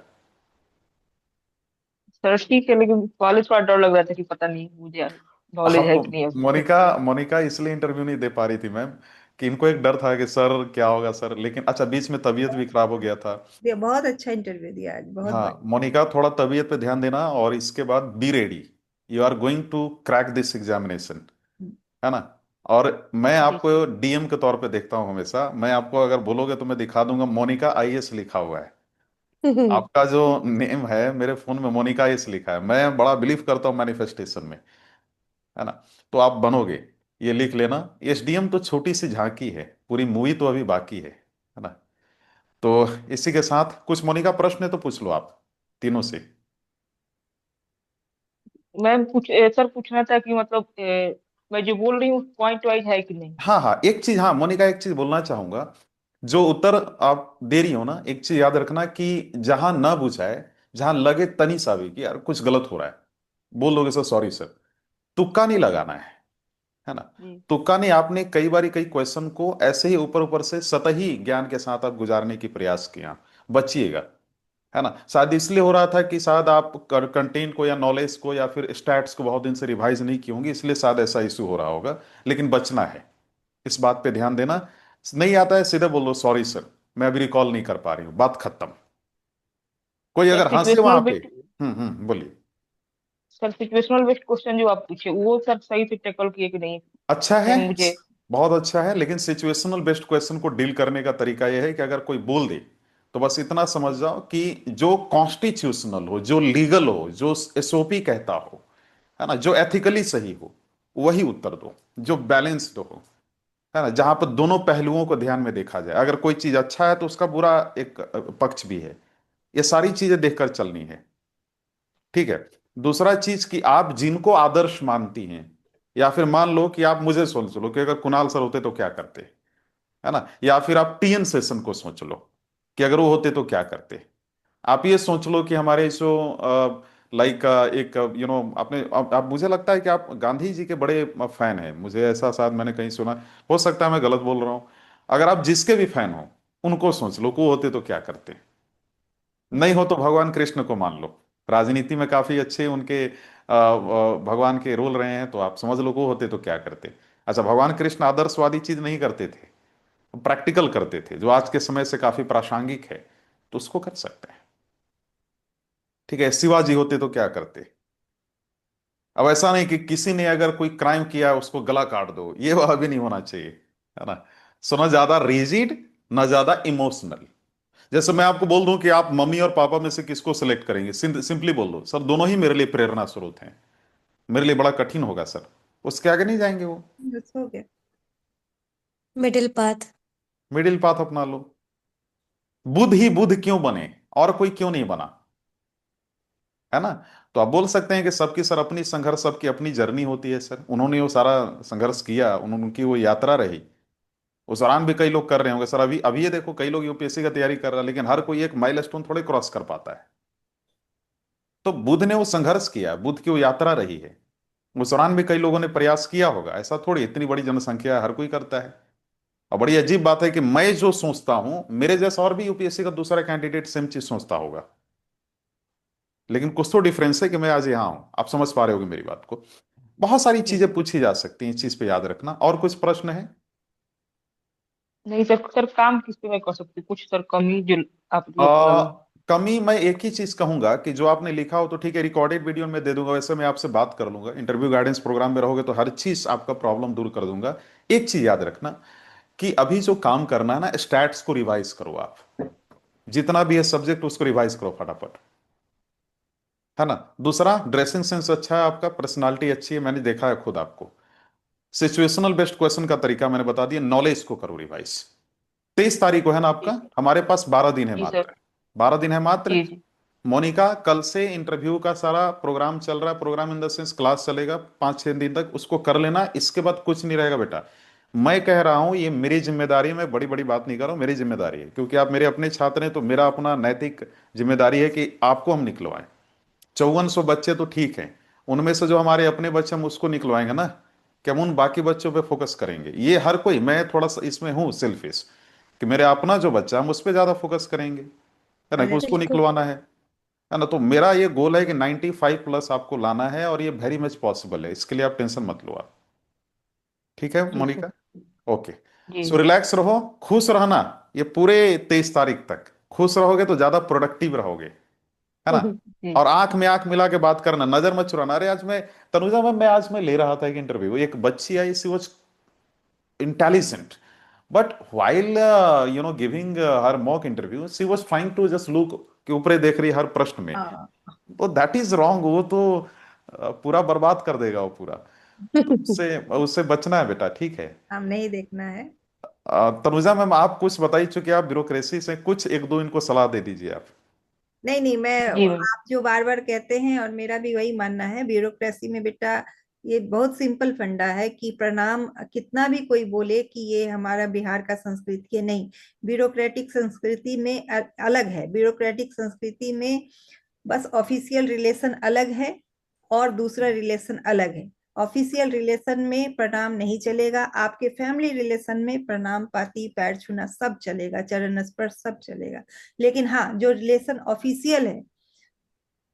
सर ठीक है, लेकिन कॉलेज थोड़ा डर लग रहा था कि पता नहीं मुझे नॉलेज है आपको कि नहीं है उसमें। मोनिका, मोनिका इसलिए इंटरव्यू नहीं दे पा रही थी मैम, कि इनको एक डर था कि सर क्या होगा सर, लेकिन अच्छा बीच में तबीयत भी खराब हो गया था। बहुत अच्छा इंटरव्यू दिया आज, बहुत हाँ बढ़िया। मोनिका, थोड़ा तबीयत पे ध्यान देना, और इसके बाद be ready, you are going to crack this examination, है ना? और मैं जी सर। आपको डीएम के तौर पे देखता हूँ हमेशा, मैं आपको अगर बोलोगे तो मैं दिखा दूंगा, मोनिका आईएएस लिखा हुआ है। आपका जो नेम है मेरे फोन में, मोनिका आईएएस लिखा है, मैं बड़ा बिलीव करता हूँ मैनिफेस्टेशन में, है ना? तो आप बनोगे, ये लिख लेना। एसडीएम तो छोटी सी झांकी है, पूरी मूवी तो अभी बाकी है ना? तो इसी के साथ कुछ मोनिका प्रश्न है तो पूछ लो आप तीनों से। मैम सर पूछना था कि मतलब मैं जो बोल रही हूँ पॉइंट वाइज है कि नहीं। हाँ हाँ, एक चीज, हाँ मोनिका, एक चीज बोलना चाहूंगा, जो उत्तर आप दे रही हो ना, एक चीज याद रखना कि जहां ना बुझाए, जहां लगे तनी सा भी कि यार कुछ गलत हो रहा है, बोल दोगे सर सॉरी सर, तुक्का नहीं लगाना है ना? जी। तुक्का नहीं, आपने कई बार कई क्वेश्चन को ऐसे ही ऊपर ऊपर से सतही ज्ञान के साथ आप गुजारने की प्रयास किया, बचिएगा, है ना? शायद इसलिए हो रहा था कि शायद आप कंटेंट को या नॉलेज को या फिर स्टैट्स को बहुत दिन से रिवाइज नहीं की होंगी, इसलिए शायद ऐसा इशू हो रहा होगा। लेकिन बचना है, इस बात पे ध्यान देना। नहीं आता है सीधे बोलो सॉरी सर, मैं अभी रिकॉल नहीं कर पा रही हूँ, बात खत्म। कोई सर अगर हंसे सिचुएशनल वहां पे, बेस्ड बोलिए। सर सिचुएशनल बेस्ड क्वेश्चन जो आप पूछे वो सर सही से टैकल किए कि नहीं। अच्छा है, कहीं मुझे। बहुत अच्छा है, लेकिन सिचुएशनल बेस्ड क्वेश्चन को डील करने का तरीका यह है कि अगर कोई बोल दे, तो बस इतना समझ जाओ कि जो कॉन्स्टिट्यूशनल हो, जो लीगल हो, जो एसओपी कहता हो, है ना, जो एथिकली सही हो, वही उत्तर दो, जो बैलेंस्ड हो, है ना, जहां पर दोनों पहलुओं को ध्यान में देखा जाए। अगर कोई चीज अच्छा है तो उसका बुरा एक पक्ष भी है, ये सारी चीजें देखकर चलनी है। ठीक है। दूसरा चीज कि आप जिनको आदर्श मानती हैं, या फिर मान लो कि आप मुझे सोच लो कि अगर कुणाल सर होते तो क्या करते, है ना, या फिर आप टीएन सेशन को सोच लो कि अगर वो होते तो क्या करते। आप ये सोच लो कि हमारे जो लाइक एक आपने आप मुझे लगता है कि आप गांधी जी के बड़े फैन हैं, मुझे ऐसा शायद मैंने कहीं सुना, हो सकता है मैं गलत बोल रहा हूं। अगर आप जिसके भी फैन हो, उनको सोच लो कि वो होते तो क्या करते। नहीं हो तो भगवान कृष्ण को मान लो, राजनीति में काफी अच्छे उनके भगवान के रोल रहे हैं, तो आप समझ लो कि वो होते तो क्या करते। अच्छा, भगवान कृष्ण आदर्शवादी चीज नहीं करते थे, प्रैक्टिकल करते थे, जो आज के समय से काफी प्रासंगिक है, तो उसको कर सकते हैं। ठीक है, शिवाजी होते तो क्या करते। अब ऐसा नहीं कि किसी ने अगर कोई क्राइम किया उसको गला काट दो, ये वह भी नहीं होना चाहिए, है ना। सो ना ज्यादा रिजिड, ना ज्यादा इमोशनल। जैसे मैं आपको बोल दूं कि आप मम्मी और पापा में से किसको सिलेक्ट करेंगे, सिंपली बोल दो सर दोनों ही मेरे लिए प्रेरणा स्रोत हैं, मेरे लिए बड़ा कठिन होगा सर, उसके आगे नहीं जाएंगे वो। बस हो गया। Middle path. मिडिल पाथ अपना लो। बुद्ध ही बुद्ध क्यों बने, और कोई क्यों नहीं बना, है ना। तो आप बोल सकते हैं कि सबकी सर अपनी संघर्ष, सबकी अपनी जर्नी होती है सर, उन्होंने वो सारा संघर्ष किया, उनकी वो यात्रा रही, उस दौरान भी कई लोग कर रहे होंगे सर। अभी अभी ये देखो कई लोग यूपीएससी का तैयारी कर रहा है, लेकिन हर कोई एक माइलस्टोन थोड़े क्रॉस कर पाता है। तो बुद्ध ने वो संघर्ष किया, बुद्ध की वो यात्रा रही है, उस दौरान भी कई लोगों ने प्रयास किया होगा, ऐसा थोड़ी इतनी बड़ी जनसंख्या है, हर कोई करता है। और बड़ी अजीब बात है कि मैं जो सोचता हूं, मेरे जैसा और भी यूपीएससी का दूसरा कैंडिडेट सेम चीज सोचता होगा, लेकिन कुछ तो डिफरेंस है कि मैं आज यहाँ हूं, आप समझ पा रहे होगे मेरी बात को। बहुत सारी जी चीजें पूछी जा सकती हैं, इस चीज पे याद रखना। और कुछ प्रश्न है? नहीं सर, सर काम किस पे मैं कर सकती हूँ, कुछ सर कमी जो आप लोग आ, कमी मैं एक ही चीज कहूंगा कि जो आपने लिखा हो तो ठीक है, रिकॉर्डेड वीडियो में दे दूंगा, वैसे मैं आपसे बात कर लूंगा, इंटरव्यू गाइडेंस प्रोग्राम में रहोगे तो हर चीज आपका प्रॉब्लम दूर कर दूंगा। एक चीज याद रखना कि अभी जो काम करना है ना, स्टैट्स को रिवाइज करो आप, जितना भी है सब्जेक्ट उसको रिवाइज करो फटाफट, है ना। दूसरा, ड्रेसिंग सेंस अच्छा है आपका, पर्सनालिटी अच्छी है, मैंने देखा है खुद आपको। सिचुएशनल बेस्ड क्वेश्चन का तरीका मैंने बता दिया, नॉलेज को करो रिवाइज। 23 तारीख को है ना जी आपका, सर। हमारे पास 12 दिन है जी मात्र, सर। 12 दिन है मात्र। जी जी। मोनिका, कल से इंटरव्यू का सारा प्रोग्राम चल रहा है, programme in the sense class चलेगा 5-6 दिन तक, उसको कर लेना, इसके बाद कुछ नहीं रहेगा बेटा। मैं कह रहा हूं ये मेरी जिम्मेदारी है, मैं बड़ी बड़ी बात नहीं कर रहा हूं, मेरी जिम्मेदारी है, क्योंकि आप मेरे अपने छात्र हैं, तो मेरा अपना नैतिक जिम्मेदारी है कि आपको हम निकलवाएं। 5400 बच्चे तो ठीक हैं, उनमें से जो हमारे अपने बच्चे हम उसको निकलवाएंगे ना, कि हम उन बाकी बच्चों पे फोकस करेंगे। ये हर कोई, मैं थोड़ा सा इसमें हूँ सेल्फिश, कि मेरे अपना जो बच्चा हम उस पर ज्यादा फोकस करेंगे, है ना, कि उसको बिल्कुल। निकलवाना है ना। तो मेरा ये गोल है कि 95+ आपको लाना है, और ये वेरी मच पॉसिबल है, इसके लिए आप टेंशन मत लो आप। ठीक है जी सर। मोनिका, ओके। जी सो रिलैक्स रहो, खुश रहना, ये पूरे 23 तारीख तक खुश रहोगे तो ज्यादा प्रोडक्टिव रहोगे, है ना। जी। और आंख में आंख मिला के बात करना, नजर मत चुराना। अरे आज मैं, तनुजा मैम, मैं आज मैं ले रहा था एक इंटरव्यू, एक बच्ची आई, she was intelligent, but while giving her mock interview she was trying to just look कि ऊपरे देख रही है हर प्रश्न में, हाँ। तो दैट इज रॉन्ग, वो तो पूरा बर्बाद कर देगा वो पूरा। तो उससे उससे बचना है बेटा, ठीक है। हम नहीं देखना है। तनुजा मैम, आप कुछ बताइए, चूंकि आप ब्यूरोक्रेसी से, कुछ एक दो इनको सलाह दे दीजिए आप। नहीं नहीं, मैं जी मैम। आप जो बार बार कहते हैं और मेरा भी वही मानना है, ब्यूरोक्रेसी में बेटा ये बहुत सिंपल फंडा है कि प्रणाम कितना भी कोई बोले कि ये हमारा बिहार का संस्कृति है, नहीं। ब्यूरोक्रेटिक संस्कृति में अलग है, ब्यूरोक्रेटिक संस्कृति में बस ऑफिशियल रिलेशन अलग है और दूसरा रिलेशन अलग है। ऑफिशियल रिलेशन में प्रणाम नहीं चलेगा, आपके फैमिली रिलेशन में प्रणाम पाती पैर छूना सब चलेगा, चरण स्पर्श सब चलेगा। लेकिन हाँ, जो रिलेशन ऑफिशियल है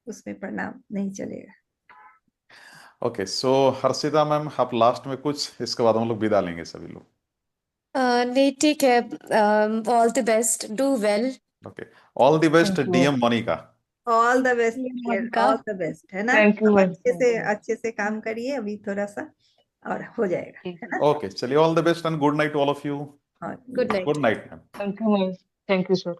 उसमें प्रणाम नहीं चलेगा। ओके, सो हर्षिता मैम, आप लास्ट में कुछ, इसके बाद हम लोग विदा लेंगे सभी लोग। नहीं ठीक है। All the best, do well. Okay, all the best thank you ma'am. DM Monika. All the best dear, Monika. All the best, है ना। थैंक यू अब मैम। Thank you. अच्छे से काम करिए अभी थोड़ा सा, और हो जाएगा, ठीक है है। ना। ओके, चलिए, all the best and good night all of you. और good good night. Night ma'am. Thank you ma'am. Thank you sir.